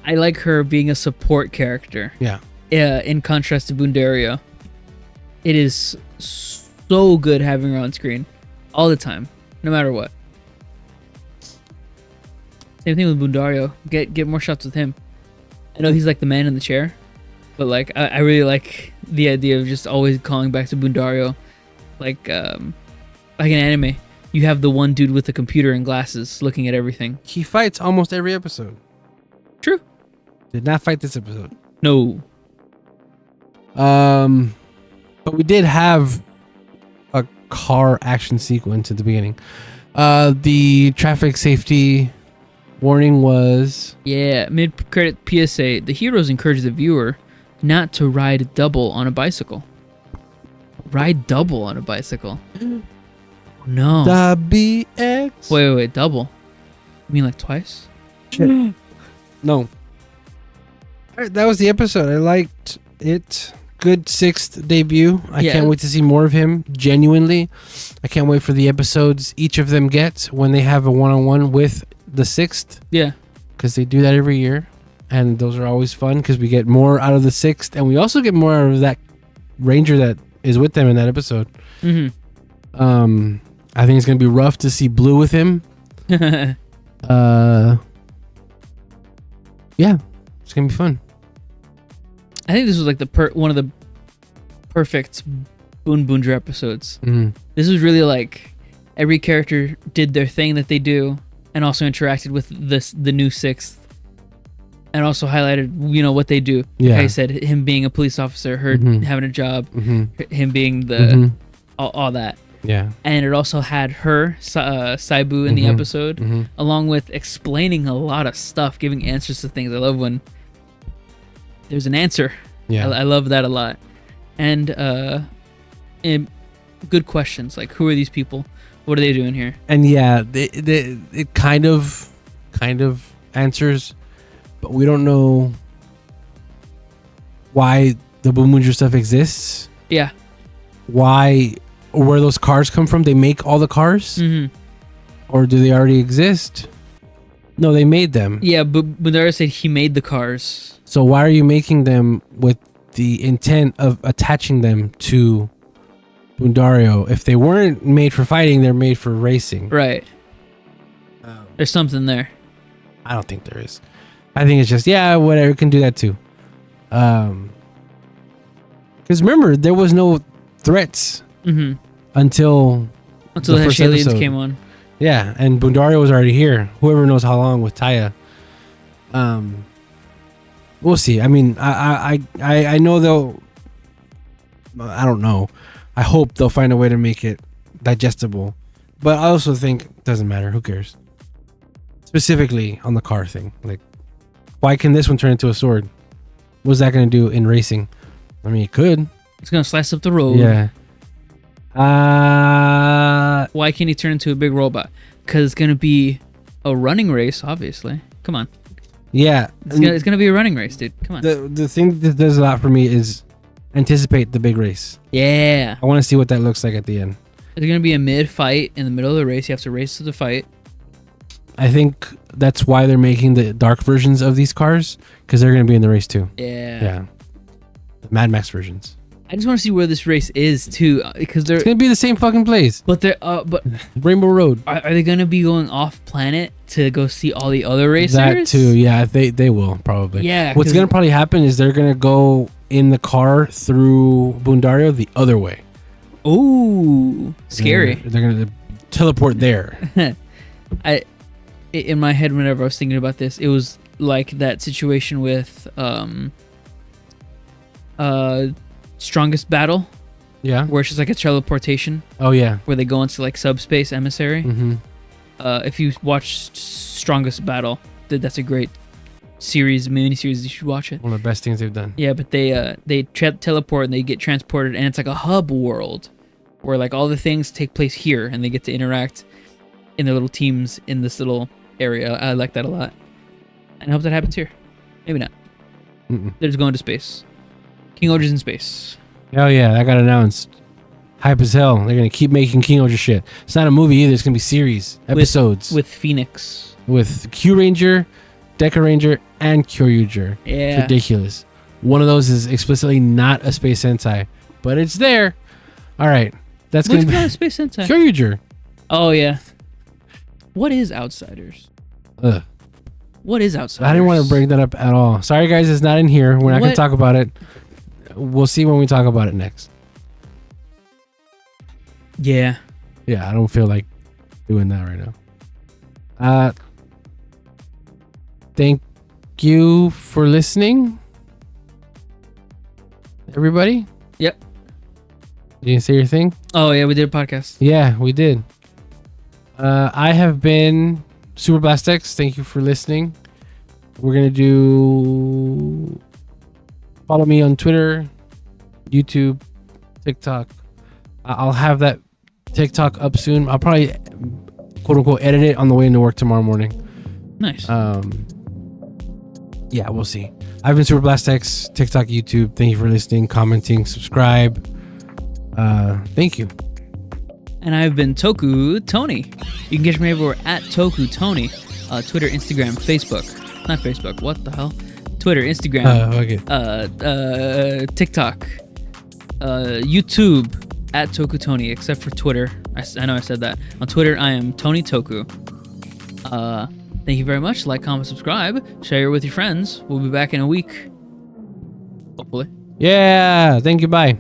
I like her being a support character. Yeah. In contrast to Bundario, it is so good having her on screen all the time, no matter what. Same thing with Bundario. Get more shots with him. I know he's like the man in the chair, but like I really like the idea of just always calling back to Bundario, like an anime. You have the one dude with the computer and glasses looking at everything. He fights almost every episode. True. Did not fight this episode. No. But we did have a car action sequence at the beginning. The traffic safety warning was... Yeah, mid-credit PSA. The heroes encourage the viewer not to ride double on a bicycle. Ride double on a bicycle? No. BX. Wait, double? You mean like twice? Shit. No. Alright, that was the episode. I liked it. Good 6th debut. I can't wait to see more of him. Genuinely. I can't wait for the episodes each of them get when they have a one-on-one with the 6th. Yeah. Because they do that every year. And those are always fun because we get more out of the 6th. And we also get more out of that ranger that is with them in that episode. Mm-hmm. I think it's going to be rough to see Blue with him. Yeah. It's going to be fun. I think this was like one of the perfect Boonboomger episodes. Mm-hmm. This was really like every character did their thing that they do and also interacted with the new 6th and also highlighted, what they do. Yeah. Like I said, him being a police officer, her having a job, him being all that. Yeah. And it also had her, Saibu, in the episode, along with explaining a lot of stuff, giving answers to things. I love when there's an answer. Yeah. I love that a lot. And good questions, like who are these people? What are they doing here? And yeah, it kind of answers, but we don't know why the Boonboomger stuff exists. Yeah. Why or where those cars come from? They make all the cars? Or do they already exist? No, they made them. Yeah, but Bundario said he made the cars. So why are you making them with the intent of attaching them to Bundario? If they weren't made for fighting, they're made for racing. Right. There's something there. I don't think there is. I think it's just, whatever, it can do that too. Because remember, there was no threats until the first aliens came on. Yeah, and Bundario was already here. Whoever knows how long with Taya. We'll see. I mean, I know they'll... I don't know. I hope they'll find a way to make it digestible. But I also think it doesn't matter. Who cares? Specifically on the car thing. Like, why can this one turn into a sword? What's that going to do in racing? I mean, it could. It's going to slice up the road. Yeah. Why can't he turn into a big robot? Because it's going to be a running race, obviously. Come on. Yeah. It's going to be a running race, dude. Come on. The thing that does a lot for me is anticipate the big race. Yeah. I want to see what that looks like at the end. There's going to be a mid-fight in the middle of the race. You have to race to the fight. I think that's why they're making the dark versions of these cars, because they're going to be in the race too. Yeah. Yeah. The Mad Max versions. I just want to see where this race is too, because they're... It's going to be the same fucking place. But they're... but Rainbow Road. Are they going to be going off planet to go see all the other racers? That too, yeah. They will, probably. Yeah. What's going to probably happen is they're going to go in the car through Bundario the other way. Ooh, scary. They're going to teleport there. In my head, whenever I was thinking about this, it was like that situation with Strongest Battle. Yeah. Where it's just like a teleportation. Oh, yeah. Where they go into like subspace emissary. If you watch Strongest Battle, that's a great mini-series. You should watch it. One of the best things they've done. Yeah, but they teleport and they get transported, and it's like a hub world where like all the things take place here and they get to interact. in their little teams in this little area. I like that a lot. And I hope that happens here. Maybe not. They're just going to space. King Oger's in space. Hell yeah, that got announced. Hype as hell. They're going to keep making King Oger shit. It's not a movie either. It's going to be series, episodes. With Phoenix. With Q Ranger, Deca Ranger, and Kyoryuger. Yeah. It's ridiculous. One of those is explicitly not a space Sentai, but it's there. All right. That's going to be not a space Sentai? Kyoryuger. Oh, yeah. What is Outsiders? Ugh. What is Outsiders? I didn't want to bring that up at all. Sorry, guys. It's not in here. We're not going to talk about it. We'll see when we talk about it next. Yeah. Yeah, I don't feel like doing that right now. Thank you for listening, everybody. Yep. You can say your thing? Oh, yeah, we did a podcast. Yeah, we did. I have been Super Blast X. Thank you for listening. We're going to do... Follow me on Twitter, YouTube, TikTok. I'll have that TikTok up soon. I'll probably, quote unquote, edit it on the way into work tomorrow morning. Nice. Yeah, we'll see. I've been Super Blast X, TikTok, YouTube. Thank you for listening, commenting, subscribe. Thank you. And I've been Toku Tony. You can catch me everywhere at Toku Tony. Twitter, Instagram, Facebook. Not Facebook. What the hell? Twitter, Instagram. Okay. TikTok. YouTube at Toku Tony, except for Twitter. I know I said that. On Twitter, I am Tony Toku. Thank you very much. Like, comment, subscribe. Share it with your friends. We'll be back in a week. Hopefully. Yeah. Thank you. Bye.